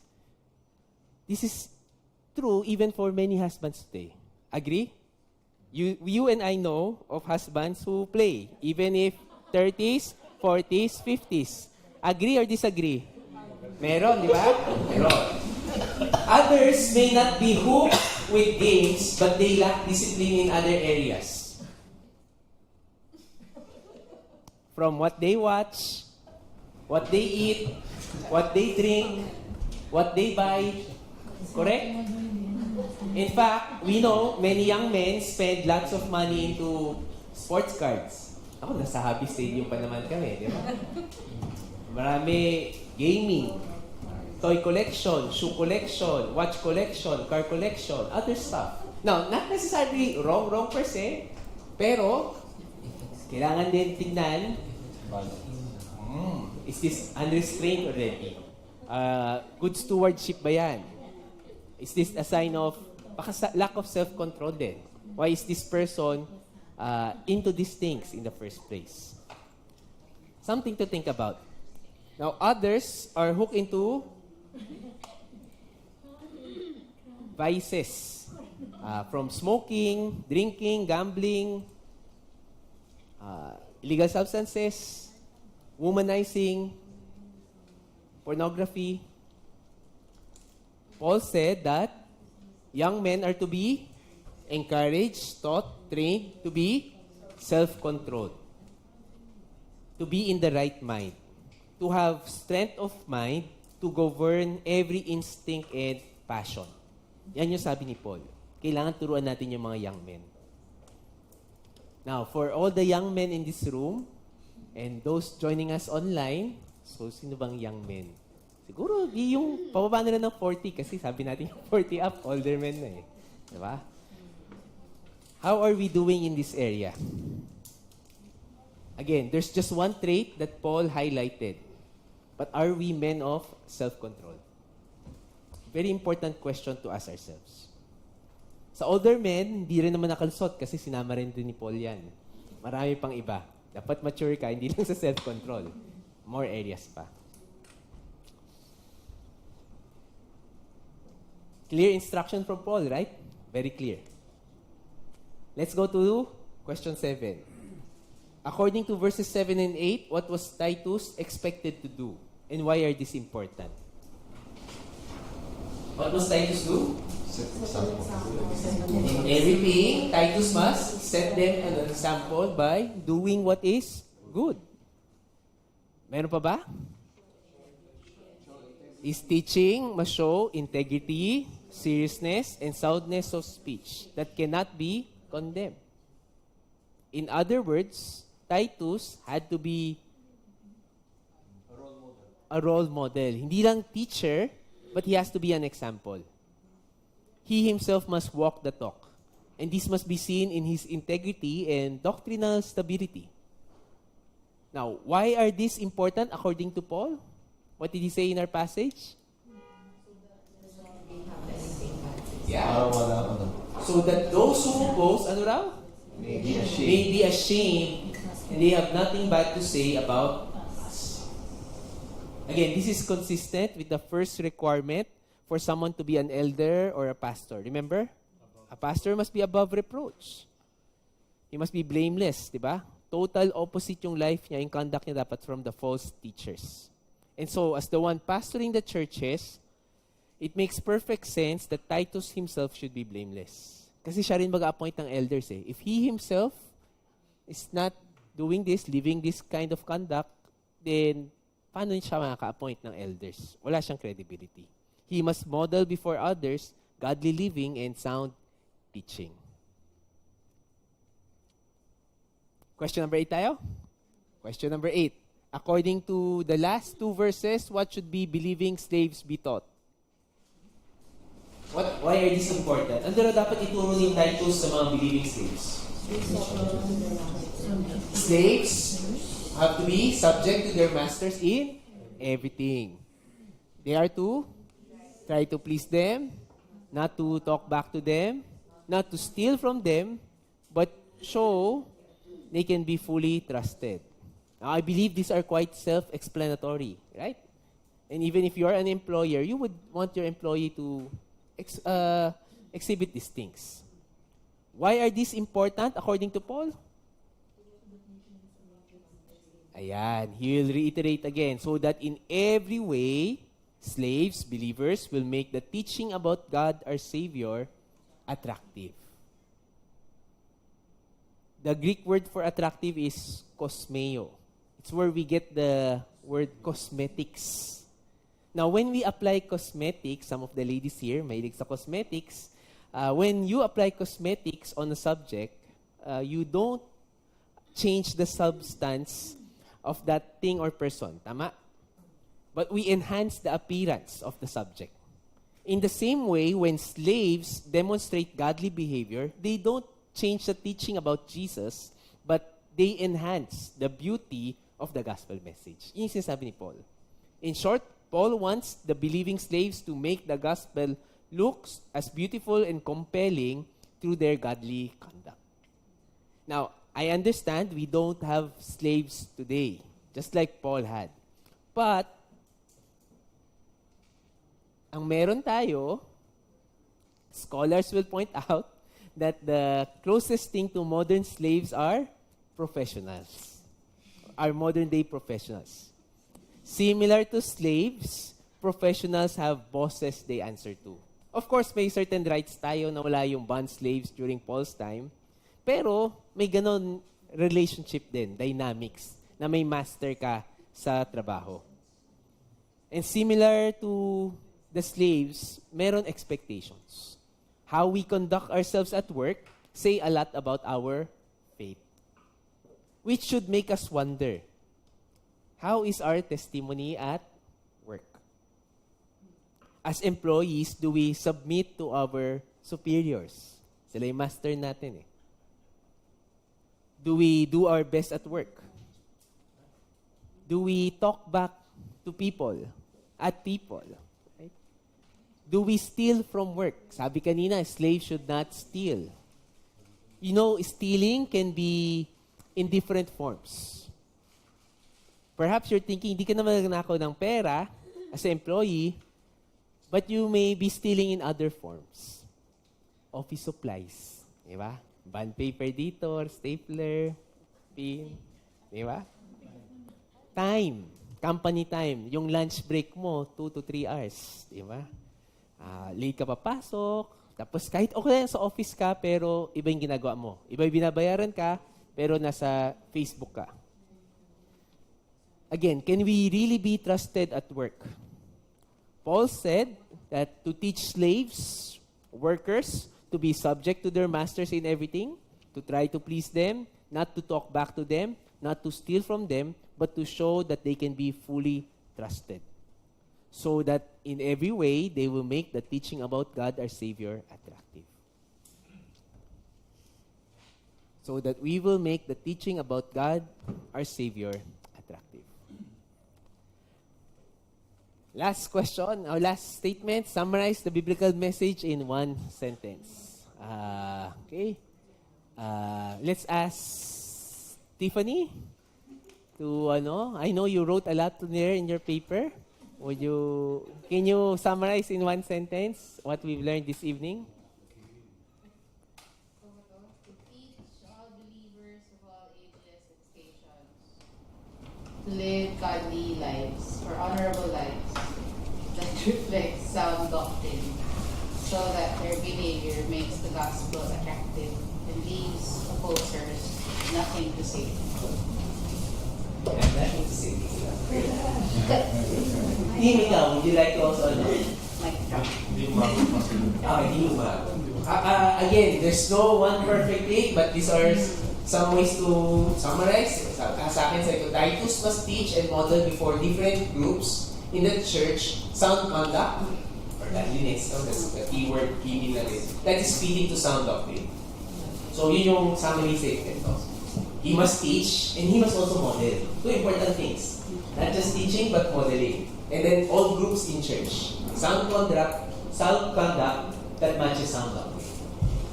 This is true even for many husbands today. Agree? You and I know of husbands who play, even if 30s, 40s, 50s. Agree or disagree? Meron, di ba? Meron. Others may not be hooked with games, but they lack discipline in other areas. From what they watch, what they eat, what they drink, what they buy. Correct? In fact, we know many young men spend lots of money into sports cards. Ako, nasa Happy Stadium pa naman kami, di ba? Marami gaming, toy collection, shoe collection, watch collection, car collection, other stuff. Now, not necessarily wrong per se, pero kailangan din tingnan, is this unrestrained already? Good stewardship ba yan? Is this a sign of lack of self-control din? Why is this person into these things in the first place? Something to think about. Now, others are hooked into vices. From smoking, drinking, gambling, illegal substances, womanizing, pornography. Paul said that young men are to be encouraged, taught, trained to be self-controlled, to be in the right mind, to have strength of mind to govern every instinct and passion. Yan yung sabi ni Paul. Kailangan turuan natin yung mga young men. Now, for all the young men in this room and those joining us online, so sino bang young men? Siguro, yung pababa na ng 40 kasi sabi natin 40 up, older men na eh. Diba? How are we doing in this area? Again, there's just one trait that Paul highlighted. But are we men of self-control? Very important question to ask ourselves. Sa older men, hindi rin naman nakalusot kasi sinama rin din ni Paul yan. Marami pang iba. Dapat mature ka, hindi lang sa self-control. More areas pa. Clear instruction from Paul, right? Very clear. Let's go to question 7. According to verses 7 and 8, what was Titus expected to do? And why are these important? What must Titus do? Set example. In everything, Titus must set them an example by doing what is good. Meron pa ba? His teaching must show integrity, seriousness, and soundness of speech that cannot be condemned. In other words, Titus had to be a role model. Hindi lang teacher, but he has to be an example. He himself must walk the talk. And this must be seen in his integrity and doctrinal stability. Now, why are these important according to Paul? What did he say in our passage? Yeah. So that those who oppose, ano raw? May be ashamed. May be ashamed and they have nothing bad to say about us. Again, this is consistent with the first requirement for someone to be an elder or a pastor. Remember? A pastor must be above reproach. He must be blameless, di ba? Total opposite yung life niya, yung conduct niya dapat from the false teachers. And so, as the one pastoring the churches, it makes perfect sense that Titus himself should be blameless. Kasi siya rin mag-appoint ng elders eh. If he himself is not doing this, living this kind of conduct, then paano siya makaka-appoint ng elders? Wala siyang credibility. He must model before others godly living and sound teaching. Question number 8 tayo? Question number 8. According to the last two verses, what should be believing slaves be taught? Why are these important? Ano na dapat ituro ni Titus sa mga believing slaves? Slaves have to be subject to their masters in everything. They are to try to please them, not to talk back to them, not to steal from them, but show they can be fully trusted. Now, I believe these are quite self-explanatory, right? And even if you are an employer, you would want your employee to exhibit these things. Why are these important according to Paul? Ayan, he will reiterate again, so that in every way, slaves, believers, will make the teaching about God, our Savior, attractive. The Greek word for attractive is kosmeo. It's where we get the word cosmetics. Now, when we apply cosmetics, some of the ladies here, mahilig sa cosmetics, when you apply cosmetics on a subject, you don't change the substance of that thing or person. Tama? But we enhance the appearance of the subject. In the same way, when slaves demonstrate godly behavior, they don't change the teaching about Jesus, but they enhance the beauty of the gospel message. Yun yung sinasabi ni Paul. In short, Paul wants the believing slaves to make the gospel look as beautiful and compelling through their godly conduct. Now, I understand we don't have slaves today, just like Paul had. But, ang meron tayo, scholars will point out that the closest thing to modern slaves are professionals, are modern-day professionals. Similar to slaves, professionals have bosses they answer to. Of course, may certain rights tayo na wala yung bond slaves during Paul's time, pero may ganon relationship din, dynamics, na may master ka sa trabaho. And similar to the slaves, meron expectations. How we conduct ourselves at work say a lot about our faith, which should make us wonder, how is our testimony at work? As employees, do we submit to our superiors? Sila yung master natin eh. Do we do our best at work? Do we talk back to people, at people? Right? Do we steal from work? Sabi kanina, slaves should not steal. You know, stealing can be in different forms. Perhaps you're thinking, hindi ka naman nagnakaw ng pera as an employee, but you may be stealing in other forms. Office supplies. Di ba? Bond paper dito, stapler, pin. Di ba? Time. Company time. Yung lunch break mo, 2 to 3 hours. Di ba? Late ka papasok, tapos kahit okay lang sa office ka, pero iba yung ginagawa mo. Iba yung binabayaran ka, pero nasa Facebook ka. Again, can we really be trusted at work? Paul said that to teach slaves, workers, to be subject to their masters in everything, to try to please them, not to talk back to them, not to steal from them, but to show that they can be fully trusted. So that in every way, they will make the teaching about God, our Savior, attractive. So that we will make the teaching about God, our Savior, attractive. Last question, or last statement, summarize the biblical message in one sentence. Okay. Let's ask Tiffany to, I know you wrote a lot there in your paper. Can you summarize in one sentence what we've learned this evening? To teach all believers of all ages and stations to live godly lives or honorable lives that reflect sound doctrine, so that their behavior makes the gospel attractive and leaves opposers nothing to say. Nothing to say. Team, ikaw, would you like to also again, there's no one perfect way, but these are some ways to summarize. Sa akin, sa ito, Titus must teach and model before different groups in the church sound conduct, or godliness, that's the key word, key na rin. That is feeding to sound doctrine. So, yun yung summary statement. He must teach, and he must also model. Two important things. Not just teaching, but modeling. And then all groups in church. Sound conduct that matches sound doctrine.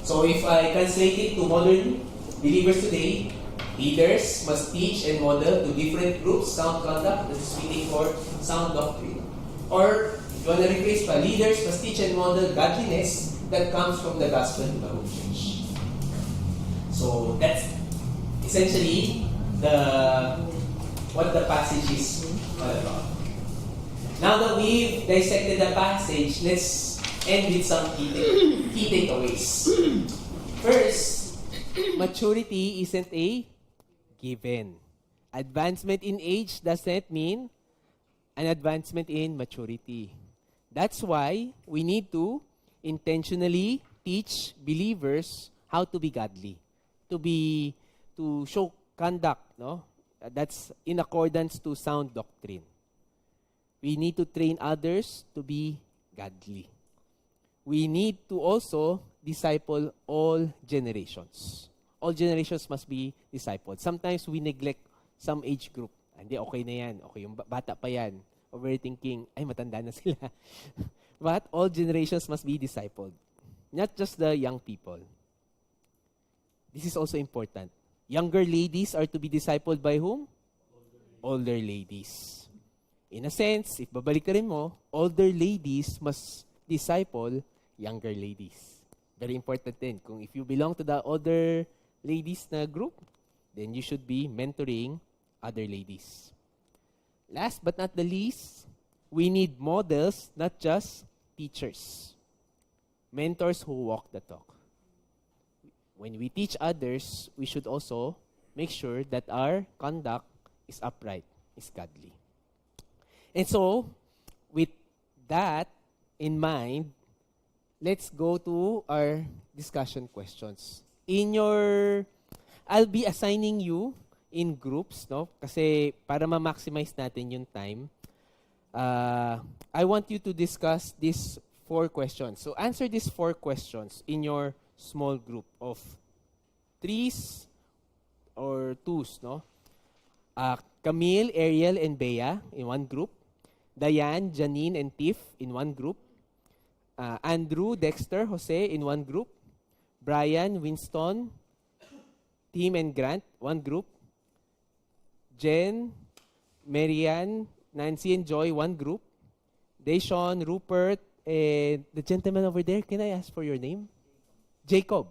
So if I translate it to modern believers today, leaders must teach and model to different groups sound conduct that is fitting for sound doctrine. Or, if you want to replace pa, leaders must teach and model godliness that comes from the gospel to the whole church. So that's essentially what the passage is all about. Now that we've dissected the passage, let's end with some key takeaways. First, maturity isn't a given. Advancement in age doesn't mean an advancement in maturity. That's why we need to intentionally teach believers how to be godly, to show conduct, no? That's in accordance to sound doctrine. We need to train others to be godly. We need to also disciple all generations. All generations must be discipled. Sometimes we neglect some age group. Hindi, okay na yan. Okay, yung bata pa yan. Or we're thinking, ay, matanda na sila. But all generations must be discipled. Not just the young people. This is also important. Younger ladies are to be discipled by whom? Older ladies. In a sense, if babalik ka rin mo, older ladies must disciple younger ladies. Very important din. Kung if you belong to the older ladies na group, then you should be mentoring other ladies. Last but not the least, we need models, not just teachers. Mentors who walk the talk. When we teach others, we should also make sure that our conduct is upright, is godly. And so, with that in mind, let's go to our discussion questions. I'll be assigning you in groups, no? Kasi para ma-maximize natin yung time, I want you to discuss these 4 questions. So answer these 4 questions in your small group of 3s or 2s, no? Camille, Ariel, and Bea in one group. Diane, Janine, and Tiff in one group. Andrew, Dexter, Jose in one group. Brian, Winston, Tim, and Grant, one group. Jen, Marianne, Nancy, and Joy, one group. Deshaun, Rupert, and the gentleman over there, can I ask for your name? Jacob,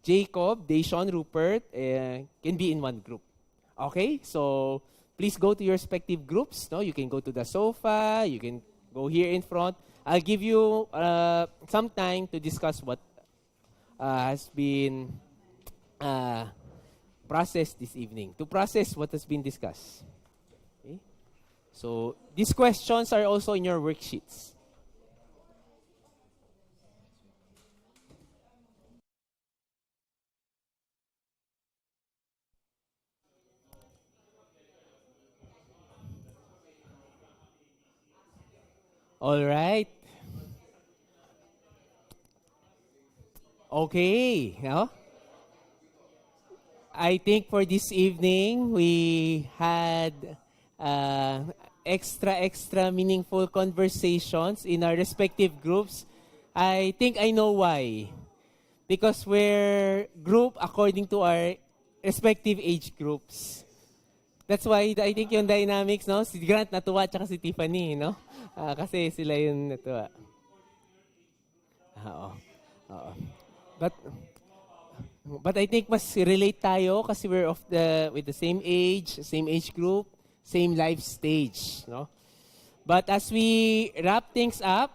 Deshaun, Rupert, can be in one group. Okay, so please go to your respective groups. No, you can go to the sofa. You can go here in front. I'll give you some time to discuss what has been processed this evening. To process what has been discussed. Okay? So these questions are also in your worksheets. All right. Okay. No? I think for this evening, we had extra meaningful conversations in our respective groups. I think I know why. Because we're grouped according to our respective age groups. That's why I think yung dynamics, no? Si Grant natuwa tsaka si Tiffany, no? Kasi sila yung natuwa. Oo. Oo. But I think mas relate tayo kasi we're with the same age group, same life stage, no? But as we wrap things up,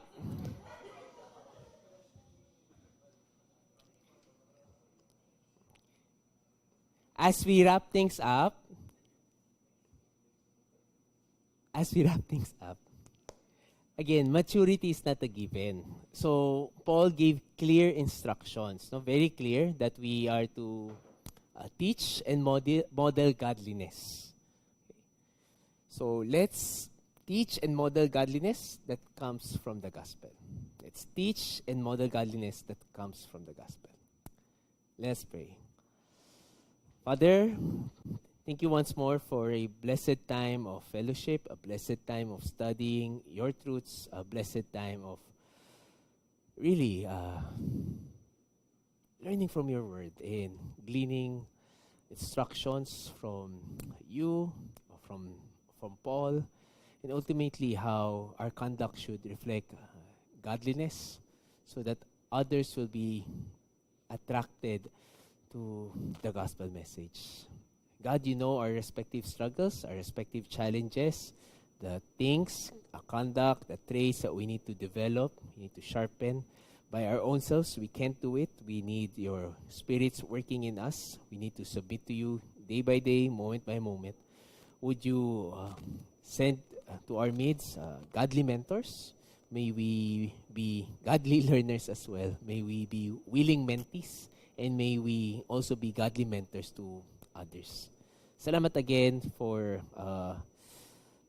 again, maturity is not a given. So Paul gave clear instructions, no? Very clear that we are to teach and model godliness. So let's teach and model godliness that comes from the gospel. Let's teach and model godliness that comes from the gospel. Let's pray. Father, thank you once more for a blessed time of fellowship, a blessed time of studying your truths, a blessed time of really learning from your word and gleaning instructions from you, from Paul, and ultimately how our conduct should reflect godliness so that others will be attracted to the gospel message. God, you know our respective struggles, our respective challenges, the things, our conduct, the traits that we need to develop, we need to sharpen. By our own selves, we can't do it. We need your spirits working in us. We need to submit to you day by day, moment by moment. Would you send to our midst godly mentors? May we be godly learners as well. May we be willing mentees. And may we also be godly mentors to others. Salamat again for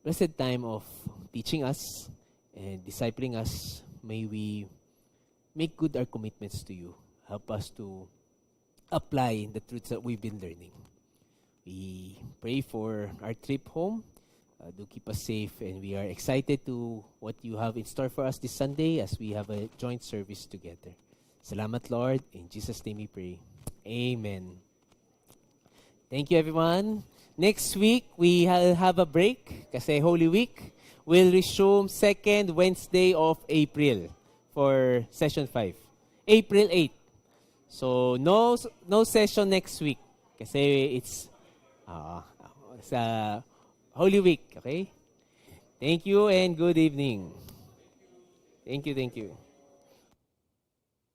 blessed time of teaching us and discipling us. May we make good our commitments to you. Help us to apply the truths that we've been learning. We pray for our trip home. Do keep us safe, and we are excited to what you have in store for us this Sunday as we have a joint service together. Salamat, Lord. In Jesus' name we pray. Amen. Thank you, everyone. Next week, we have a break kasi Holy Week. We'll resume second Wednesday of April for session 5. April 8. So, no session next week kasi it's Holy Week. Okay? Thank you and good evening. Thank you.